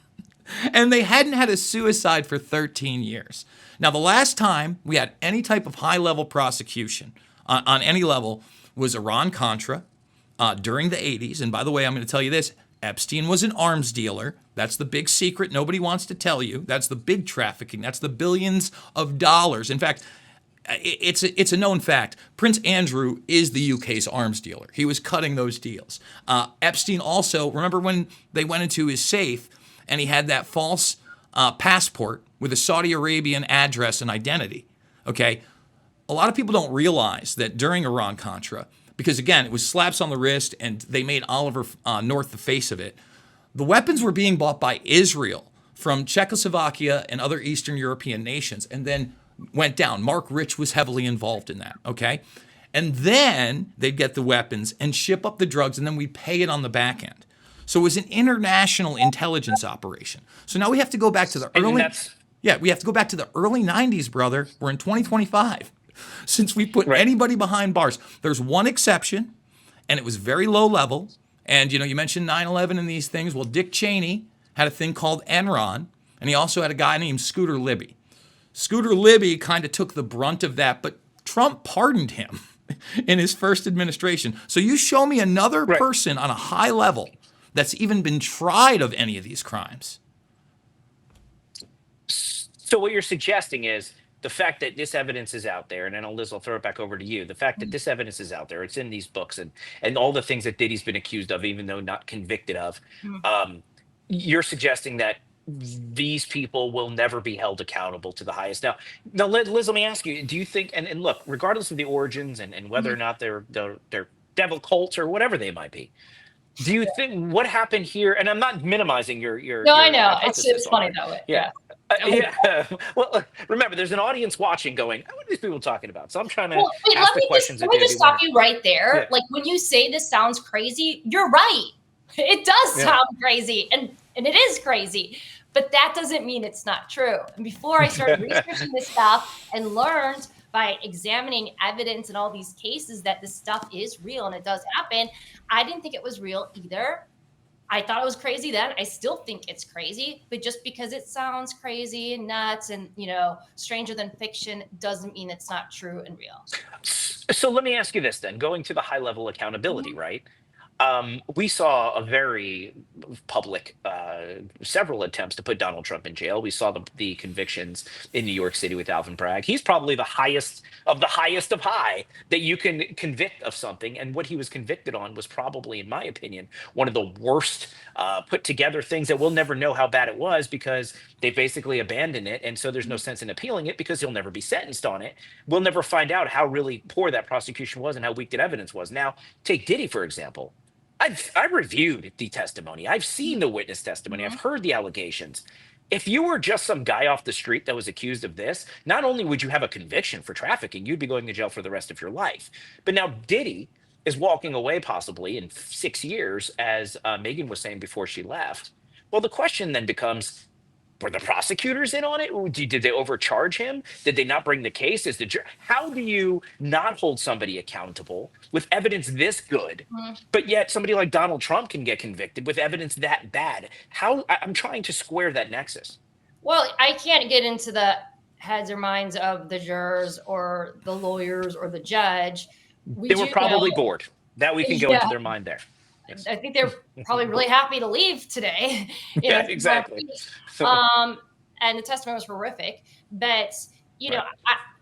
and they hadn't had a suicide for 13 years. Now, the last time we had any type of high-level prosecution on any level was Iran-Contra during the 80s. And by the way, I'm going to tell you this. Epstein was an arms dealer. That's the big secret nobody wants to tell you. That's the big trafficking. That's the billions of dollars. In fact, it's a known fact. Prince Andrew is the UK's arms dealer. He was cutting those deals. Epstein also, remember when they went into his safe and he had that false passport with a Saudi Arabian address and identity? Okay, a lot of people don't realize that during Iran-Contra, because again, it was slaps on the wrist and they made Oliver North the face of it. The weapons were being bought by Israel from Czechoslovakia and other Eastern European nations and then went down. Mark Rich was heavily involved in that, okay? And then they'd get the weapons and ship up the drugs, and then we'd pay it on the back end. So it was an international intelligence operation. So now we have to go back to the early... we have to go back to the early 90s, brother. We're in 2025. Since we put anybody behind bars. There's one exception, and it was very low level. And, you mentioned 9/11 and these things. Well, Dick Cheney had a thing called Enron, and he also had a guy named Scooter Libby. Scooter Libby kind of took the brunt of that, but Trump pardoned him in his first administration. So you show me another person on a high level that's even been tried of any of these crimes. So what you're suggesting is the fact that this evidence is out there, and then Liz, I'll throw it back over to you. The fact that this evidence is out there, it's in these books, and all the things that Diddy's been accused of, even though not convicted of, you're suggesting that these people will never be held accountable to the highest. Now, Liz, let me ask you: do you think? And look, regardless of the origins and whether or not they're devil cults or whatever they might be, do you think what happened here? And I'm not minimizing your. No, I know it's funny that way. Yeah. Well, remember, there's an audience watching going, what are these people talking about? So I'm trying to ask the questions. Let me just stop you right there. Yeah. Like when you say this sounds crazy, you're right. It does sound crazy, and it is crazy. But that doesn't mean it's not true. And before I started researching this stuff and learned by examining evidence and all these cases that this stuff is real and it does happen, I didn't think it was real either. I thought it was crazy then. I still think it's crazy, but just because it sounds crazy and nuts and, stranger than fiction doesn't mean it's not true and real. So let me ask you this then, going to the high level accountability, right? We saw a very public, several attempts to put Donald Trump in jail. We saw the convictions in New York City with Alvin Bragg. He's probably the highest of high that you can convict of something. And what he was convicted on was probably, in my opinion, one of the worst put together things that we'll never know how bad it was because they basically abandoned it. And so there's no sense in appealing it because he'll never be sentenced on it. We'll never find out how really poor that prosecution was and how weak that evidence was. Now, take Diddy, for example. I've reviewed the testimony. I've seen the witness testimony. I've heard the allegations. If you were just some guy off the street that was accused of this, not only would you have a conviction for trafficking, you'd be going to jail for the rest of your life. But now Diddy is walking away possibly in 6 years, as Megan was saying before she left. Well, the question then becomes, were the prosecutors in on it? Did they overcharge him? Did they not bring the case? How do you not hold somebody accountable with evidence this good, but yet somebody like Donald Trump can get convicted with evidence that bad? I'm trying to square that nexus. Well, I can't get into the heads or minds of the jurors or the lawyers or the judge. They were probably bored. That we can go into their mind there. Yes. I think they're probably really happy to leave today. Exactly. And the testimony was horrific. But,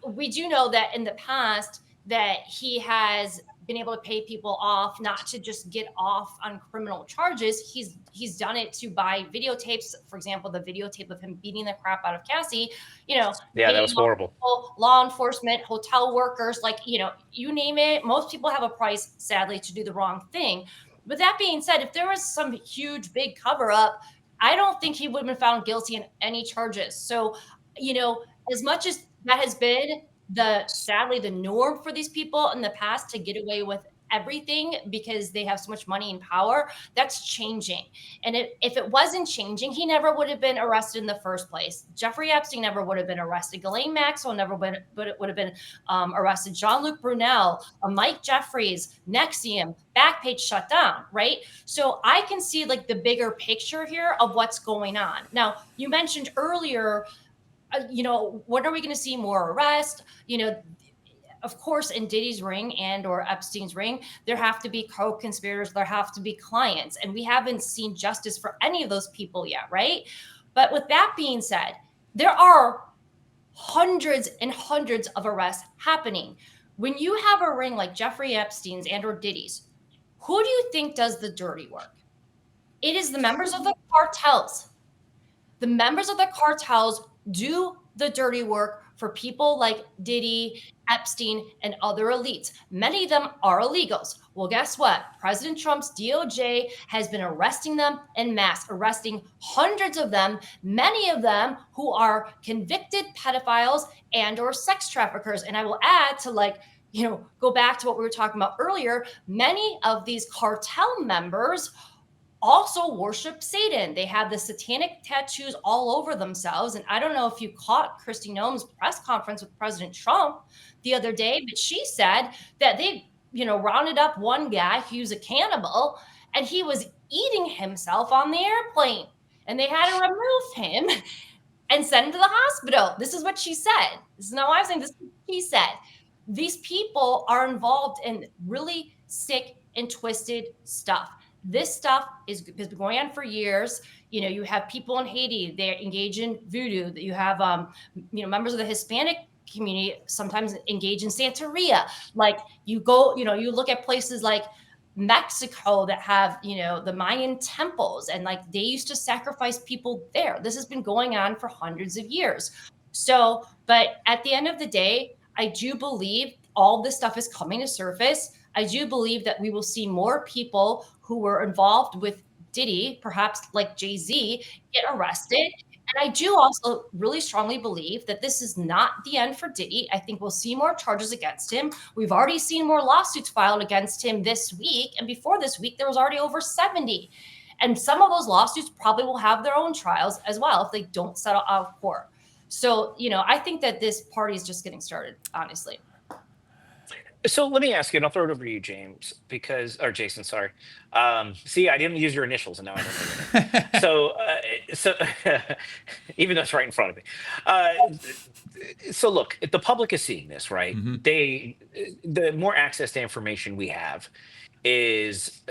we do know that in the past that he has been able to pay people off, not to just get off on criminal charges. He's done it to buy videotapes. For example, the videotape of him beating the crap out of Cassie, Yeah, that was horrible. Law enforcement, hotel workers, you name it. Most people have a price, sadly, to do the wrong thing. But that being said, if there was some huge, big cover up, I don't think he would have been found guilty in any charges. So, as much as that has been sadly the norm for these people in the past to get away with everything because they have so much money and power, that's changing. And if it wasn't changing, he never would have been arrested in the first place. Jeffrey Epstein never would have been arrested. Ghislaine Maxwell never would have been arrested. Jean-Luc Brunel, Mike Jeffries, Nexium, Backpage shut down, right? So I can see the bigger picture here of what's going on. Now, you mentioned earlier, when are we going to see more arrests? Of course, in Diddy's ring and or Epstein's ring, there have to be co-conspirators, there have to be clients, and we haven't seen justice for any of those people yet, right? But with that being said, there are hundreds and hundreds of arrests happening. When you have a ring like Jeffrey Epstein's and or Diddy's, who do you think does the dirty work? It is the members of the cartels. The members of the cartels do the dirty work for people like Diddy, Epstein, and other elites. Many of them are illegals. Well, guess what? President Trump's DOJ has been arresting them en masse, arresting hundreds of them, many of them who are convicted pedophiles and or sex traffickers. And I will add to go back to what we were talking about earlier, many of these cartel members also worship Satan. They have the satanic tattoos all over themselves. And I don't know if you caught Kristi Noem's press conference with President Trump the other day, but she said that they, rounded up one guy who's a cannibal, and he was eating himself on the airplane, and they had to remove him and send him to the hospital. This is what she said. This is not what I'm saying. This is what she said. These people are involved in really sick and twisted stuff. This stuff has been going on for years. You have people in Haiti, they engage in voodoo. You have, members of the Hispanic community sometimes engage in Santeria. Like you go, you look at places like Mexico that have, the Mayan temples, and like they used to sacrifice people there. This has been going on for hundreds of years. So, but at the end of the day, I do believe all this stuff is coming to surface. I do believe that we will see more people who were involved with Diddy, perhaps like Jay-Z, get arrested. And I do also really strongly believe that this is not the end for Diddy. I think we'll see more charges against him. We've already seen more lawsuits filed against him this week. And before this week, there was already over 70. And some of those lawsuits probably will have their own trials as well if they don't settle out of court. So, I think that this party is just getting started, honestly. So let me ask you, and I'll throw it over to you, James, or Jason, sorry. See, I didn't use your initials, and now I don't know your name. So even though it's right in front of me. So look, the public is seeing this, right? The more access to information we have is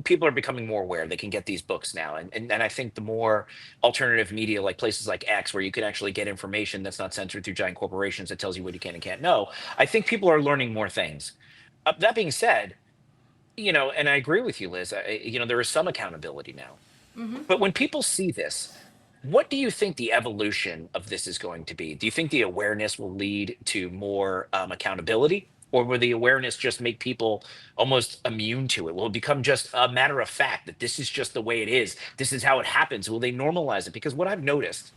people are becoming more aware. They can get these books now. And I think the more alternative media, like places like X, where you can actually get information that's not censored through giant corporations that tells you what you can and can't know, I think people are learning more things. That being said, and I agree with you, Liz, there is some accountability now. But when people see this, what do you think the evolution of this is going to be? Do you think the awareness will lead to more accountability? Or will the awareness just make people almost immune to it? Will it become just a matter of fact that this is just the way it is? This is how it happens. Will they normalize it? Because what I've noticed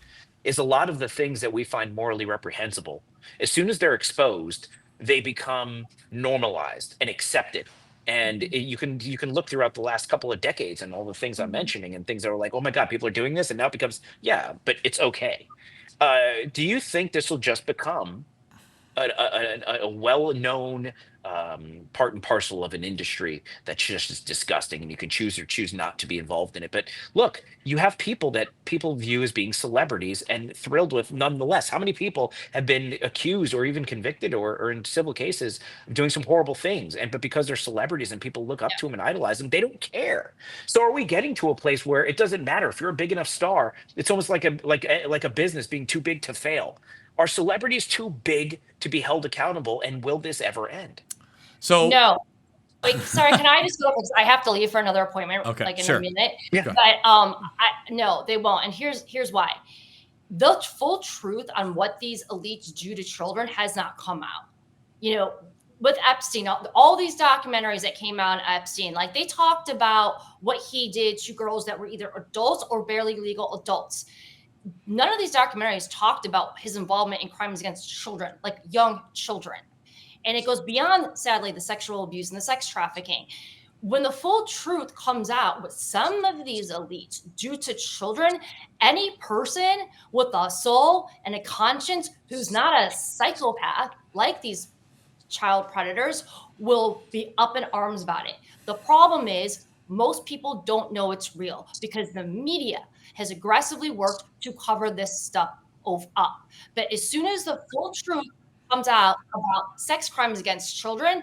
is a lot of the things that we find morally reprehensible, as soon as they're exposed, they become normalized and accepted. And you can look throughout the last couple of decades and all the things I'm mentioning, and things that are like, oh my God, people are doing this, and now it becomes, yeah, but it's okay. Do you think this will just become a well-known part and parcel of an industry that's just disgusting, and you can choose or choose not to be involved in it? But look, you have people that people view as being celebrities and thrilled with nonetheless. How many people have been accused or even convicted or in civil cases of doing some horrible things, but because they're celebrities and people look up to them and idolize them, they don't care. So are we getting to a place where it doesn't matter if you're a big enough star? It's almost like a business being too big to fail. Are celebrities too big to be held accountable, and will this ever end? So no. Wait, sorry, can I just go? Because I have to leave for another appointment, Okay, in a minute. Yeah. But no, they won't. And here's why. The full truth on what these elites do to children has not come out. With Epstein, all these documentaries that came out on Epstein, like they talked about what he did to girls that were either adults or barely legal adults. None of these documentaries talked about his involvement in crimes against children, like young children. And it goes beyond, sadly, the sexual abuse and the sex trafficking. When the full truth comes out, what some of these elites do to children, any person with a soul and a conscience who's not a psychopath like these child predators will be up in arms about it. The problem is most people don't know it's real because the media has aggressively worked to cover this stuff up. But as soon as the full truth comes out about sex crimes against children,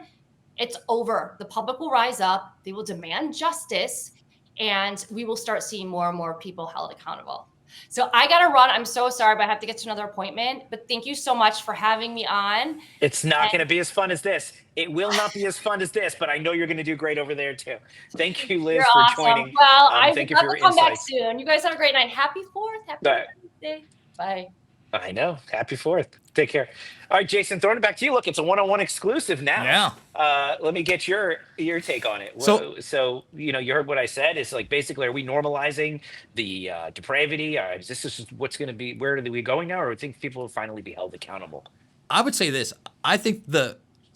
it's over. The public will rise up, they will demand justice, and we will start seeing more and more people held accountable. So I got to run. I'm so sorry, but I have to get to another appointment. But thank you so much for having me on. It's not going to be as fun as this. It will not be as fun as this, but I know you're going to do great over there too. Thank you, Liz, You're for awesome. joining. Well, thank you for your come back insights. soon. You guys have a great night. Happy 4th. Happy birthday. Bye. I know. Happy 4th. Take care. All right, Jason, throwing it back to you. Look, it's a one-on-one exclusive now. Yeah. Let me get your take on it. So you heard what I said. It's like, basically, are we normalizing the depravity? Is this just what's going to be? Where are we going now? Or do you think people will finally be held accountable? I would say this. I think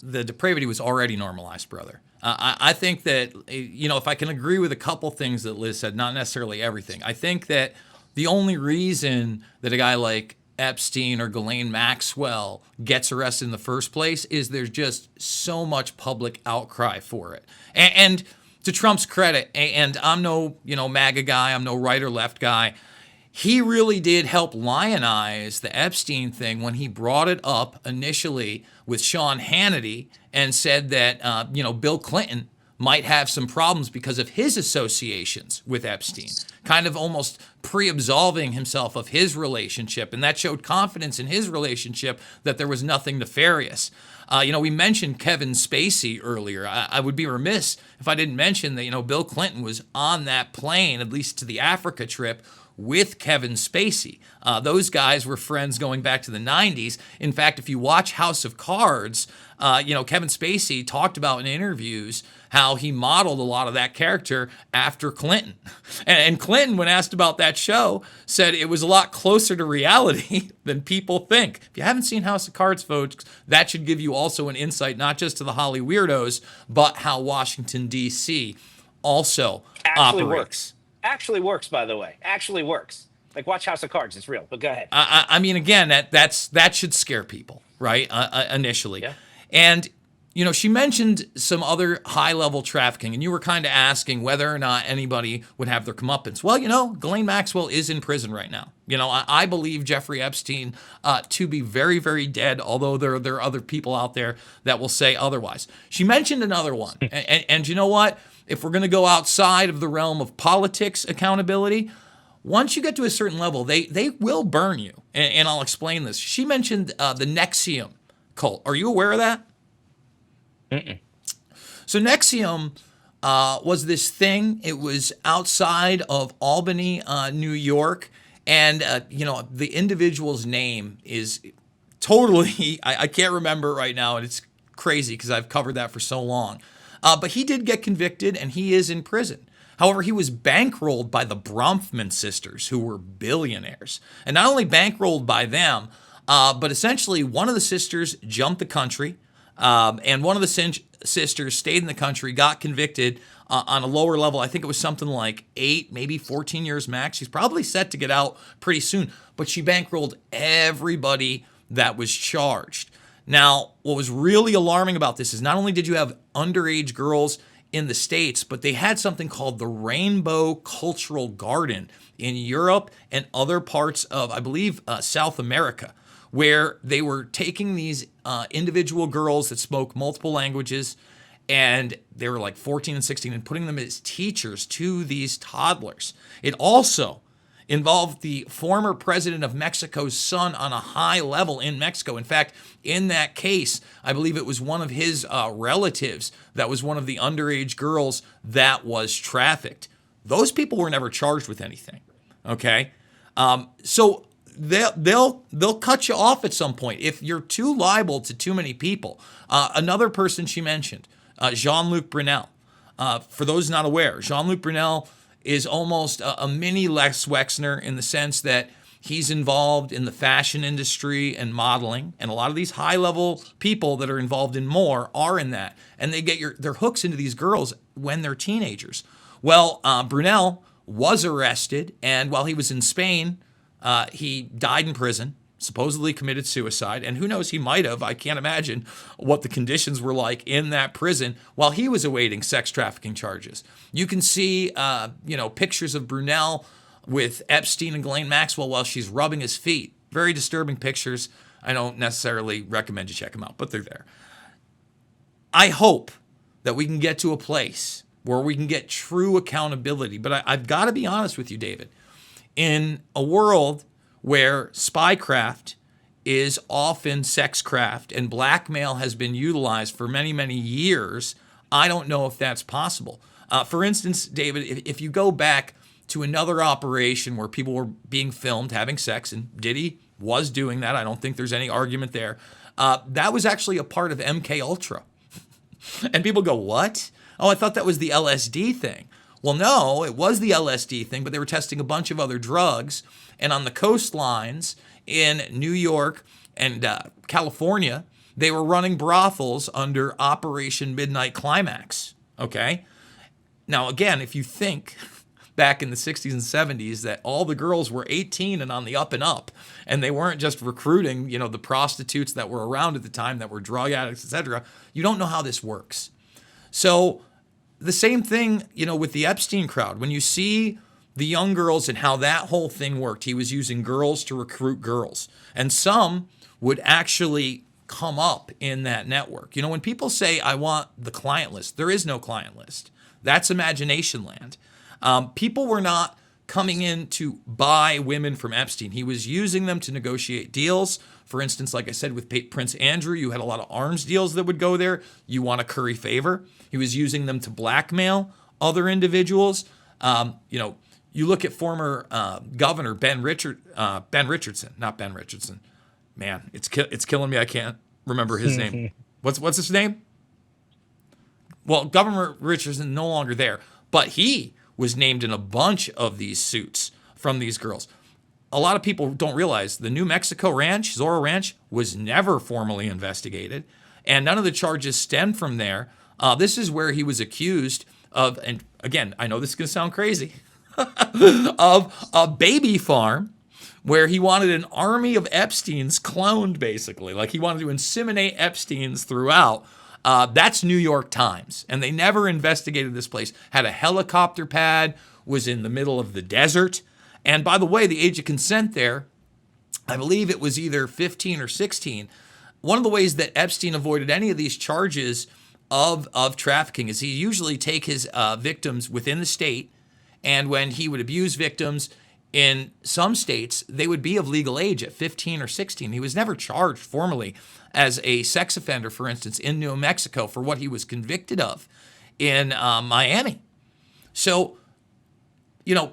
the depravity was already normalized, brother. I think that, if I can agree with a couple things that Liz said, not necessarily everything. I think that the only reason that a guy like Epstein or Ghislaine Maxwell gets arrested in the first place is there's just so much public outcry for it. And to Trump's credit, and I'm no, MAGA guy, I'm no right or left guy, he really did help lionize the Epstein thing when he brought it up initially with Sean Hannity and said that, Bill Clinton might have some problems because of his associations with Epstein, kind of almost pre-absolving himself of his relationship. And that showed confidence in his relationship that there was nothing nefarious. We mentioned Kevin Spacey earlier. I would be remiss if I didn't mention that, Bill Clinton was on that plane, at least to the Africa trip, with Kevin Spacey. Those guys were friends going back to the 90s. In fact, if you watch House of Cards, Kevin Spacey talked about in interviews how he modeled a lot of that character after Clinton. And Clinton, when asked about that show, said it was a lot closer to reality than people think. If you haven't seen House of Cards, folks, that should give you also an insight not just to the Holly weirdos, but how Washington, D.C. also Actually operates. Actually works, by the way. Actually works. Like, watch House of Cards. It's real. But go ahead. I mean, again, that should scare people, right? Initially. Yeah. And, she mentioned some other high-level trafficking, and you were kind of asking whether or not anybody would have their comeuppance. Well, Ghislaine Maxwell is in prison right now. I believe Jeffrey Epstein to be very, very dead, although there are other people out there that will say otherwise. She mentioned another one. And you know what? If we're going to go outside of the realm of politics accountability, once you get to a certain level, they will burn you. And I'll explain this. She mentioned the NXIVM cult. Are you aware of that? Mm-mm. So NXIVM was this thing. It was outside of Albany, New York. And, the individual's name is totally, I can't remember right now. And it's crazy because I've covered that for so long. But he did get convicted and he is in prison. However, he was bankrolled by the Bronfman sisters, who were billionaires. And not only bankrolled by them, but essentially one of the sisters jumped the country. And one of the sisters stayed in the country, got convicted on a lower level. I think it was something like 8, maybe 14 years max. She's probably set to get out pretty soon. But she bankrolled everybody that was charged. Now, what was really alarming about this is not only did you have underage girls in the States, but they had something called the Rainbow Cultural Garden in Europe and other parts of, I believe, South America, where they were taking these individual girls that spoke multiple languages, and they were like 14 and 16, and putting them as teachers to these toddlers. It also involved the former president of Mexico's son on a high level in Mexico. In fact, in that case, I believe it was one of his relatives that was one of the underage girls that was trafficked. Those people were never charged with anything, okay? So they'll cut you off at some point if you're too liable to too many people. Another person she mentioned, Jean-Luc Brunel. For those not aware, Jean-Luc Brunel is almost a mini Lex Wexner in the sense that he's involved in the fashion industry and modeling, and a lot of these high-level people that are involved in more are in that, and they get their hooks into these girls when they're teenagers. Well, Brunel was arrested, and while he was in Spain, he died in prison, supposedly committed suicide, and who knows, he might have. I can't imagine what the conditions were like in that prison while he was awaiting sex trafficking charges. You can see, pictures of Brunel with Epstein and Ghislaine Maxwell while she's rubbing his feet. Very disturbing pictures. I don't necessarily recommend you check them out, but they're there. I hope that we can get to a place where we can get true accountability. But I've got to be honest with you, David. In a world where spycraft is often sexcraft and blackmail has been utilized for many, many years, I don't know if that's possible. For instance, David, if you go back to another operation where people were being filmed having sex, and Diddy was doing that, I don't think there's any argument there, that was actually a part of MK Ultra. And people go, what? Oh, I thought that was the LSD thing. Well, no, it was the LSD thing, but they were testing a bunch of other drugs. And on the coastlines in New York and California, They were running brothels under Operation Midnight Climax, okay? Now, again, if you think back in the 60s and 70s that all the girls were 18 and on the up and up, and they weren't just recruiting, the prostitutes that were around at the time that were drug addicts, etc., you don't know how this works. So the same thing, with the Epstein crowd. When you see the young girls and how that whole thing worked, he was using girls to recruit girls. And some would actually come up in that network. When people say, I want the client list, there is no client list. That's imagination land. People were not coming in to buy women from Epstein. He was using them to negotiate deals. For instance, like I said, with Prince Andrew, you had a lot of arms deals that would go there. You want to curry favor. He was using them to blackmail other individuals. You look at former Governor Ben Richardson, not Ben Richardson. Man, it's killing me. I can't remember his name. What's his name? Well, Governor Richardson no longer there, but he was named in a bunch of these suits from these girls. A lot of people don't realize the New Mexico ranch, Zorro Ranch, was never formally investigated, and none of the charges stem from there. This is where he was accused of, and again, I know this is going to sound crazy, of a baby farm where he wanted an army of Epsteins cloned, basically. Like he wanted to inseminate Epsteins throughout. That's New York Times. And they never investigated this place. Had a helicopter pad, was in the middle of the desert. And by the way, the age of consent there, I believe it was either 15 or 16. One of the ways that Epstein avoided any of these charges of trafficking is he usually take his victims within the state. And when he would abuse victims in some states, they would be of legal age at 15 or 16. He was never charged formally as a sex offender, for instance, in New Mexico for what he was convicted of in Miami. So,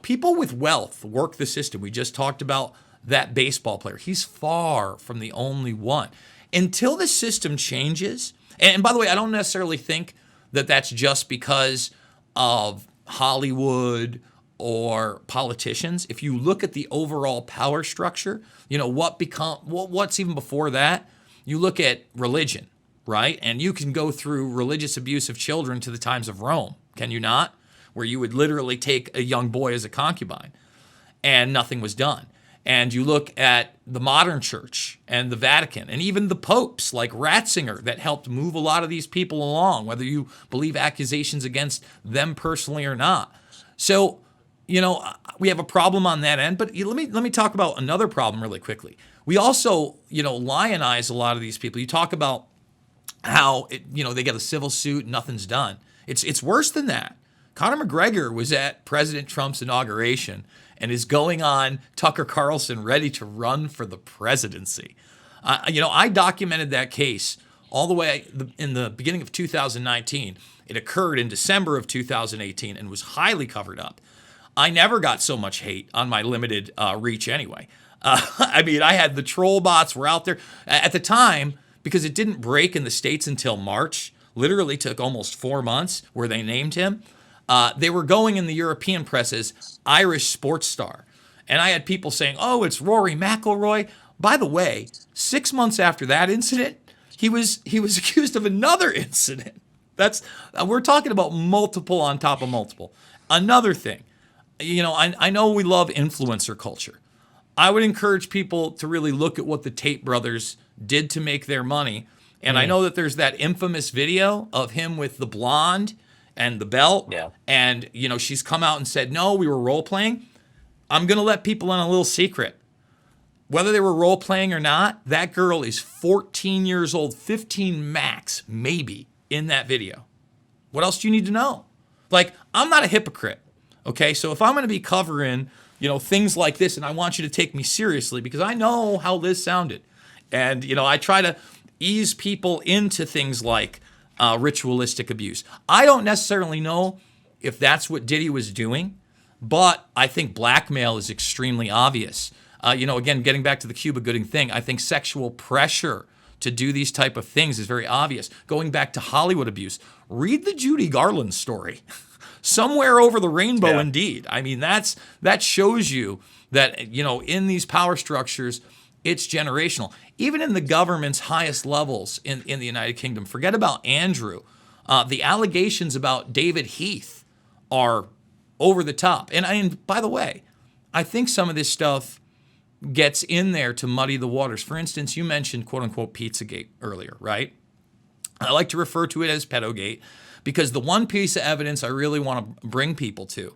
people with wealth work the system. We just talked about that baseball player. He's far from the only one. Until the system changes, and by the way, I don't necessarily think that that's just because of Hollywood or politicians. If you look at the overall power structure, what's even before that? You look at religion, right? And you can go through religious abuse of children to the times of Rome, can you not? Where you would literally take a young boy as a concubine and nothing was done. And you look at the modern church and the Vatican and even the popes like Ratzinger that helped move a lot of these people along, whether you believe accusations against them personally or not. So, we have a problem on that end, but let me talk about another problem really quickly. We also, lionize a lot of these people. You talk about how, they get a civil suit, nothing's done. It's worse than that. Conor McGregor was at President Trump's inauguration and is going on Tucker Carlson ready to run for the presidency. I documented that case all the way in the beginning of 2019. It occurred in December of 2018 and was highly covered up. I never got so much hate on my limited reach anyway. I had the troll bots were out there. At the time, because it didn't break in the States until March, literally took almost 4 months where they named him. They were going in the European press as Irish sports star. And I had people saying, oh, it's Rory McIlroy. By the way, 6 months after that incident, he was accused of another incident. We're talking about multiple on top of multiple. Another thing, I know we love influencer culture. I would encourage people to really look at what the Tate brothers did to make their money. And I know that there's that infamous video of him with the blonde and the belt. Yeah. And, she's come out and said, no, we were role playing. I'm going to let people in a little secret. Whether they were role playing or not, that girl is 14 years old, 15 max, maybe, in that video. What else do you need to know? I'm not a hypocrite. Okay. So if I'm going to be covering, things like this, and I want you to take me seriously because I know how Liz sounded. And, I try to ease people into things like ritualistic abuse. I don't necessarily know if that's what Diddy was doing, but I think blackmail is extremely obvious. Again, getting back to the Cuba Gooding thing, I think sexual pressure to do these type of things is very obvious. Going back to Hollywood abuse, read the Judy Garland story. Somewhere over the rainbow, indeed. That shows you that, in these power structures, It's generational. Even in the government's highest levels in the United Kingdom, forget about Andrew. The allegations about David Heath are over the top. And by the way, I think some of this stuff gets in there to muddy the waters. For instance, you mentioned quote unquote Pizzagate earlier, right? I like to refer to it as Pedogate because the one piece of evidence I really want to bring people to,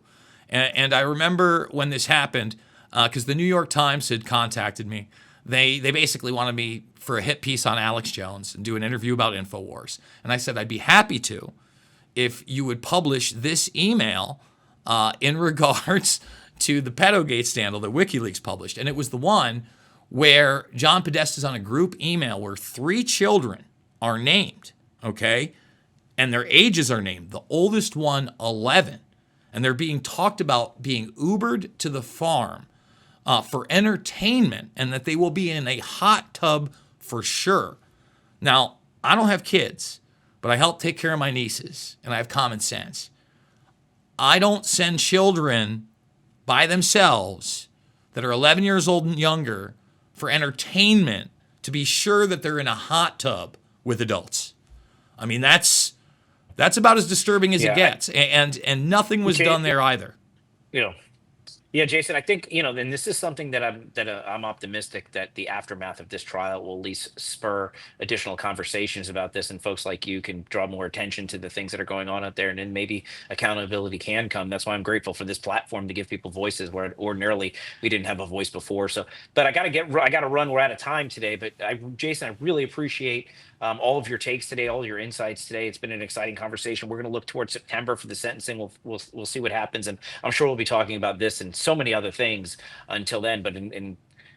and I remember when this happened, because the New York Times had contacted me. They basically wanted me for a hit piece on Alex Jones and do an interview about InfoWars. And I said I'd be happy to if you would publish this email in regards to the Pedogate scandal that WikiLeaks published. And it was the one where John Podesta's on a group email where 3 children are named, okay? And their ages are named. The oldest one, 11. And they're being talked about being Ubered to the farm for entertainment, and that they will be in a hot tub for sure. Now, I don't have kids, but I help take care of my nieces, and I have common sense. I don't send children by themselves that are 11 years old and younger for entertainment to be sure that they're in a hot tub with adults. I mean, that's about as disturbing as it gets, and nothing was done there either. You know, yeah, Jason, I think, and this is something that I'm optimistic that the aftermath of this trial will at least spur additional conversations about this, and folks like you can draw more attention to the things that are going on out there, and then maybe accountability can come. That's why I'm grateful for this platform to give people voices where ordinarily we didn't have a voice before. So, but I got to run. We're out of time today, but Jason, I really appreciate all of your takes today, all your insights today. It's been an exciting conversation. We're going to look towards September for the sentencing. We'll see what happens, and I'm sure we'll be talking about this and so many other things until then.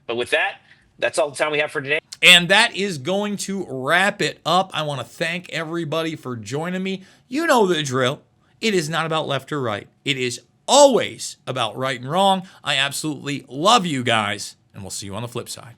But with that, that's all the time we have for today. And that is going to wrap it up. I want to thank everybody for joining me. You know the drill. It is not about left or right. It is always about right and wrong. I absolutely love you guys, and we'll see you on the flip side.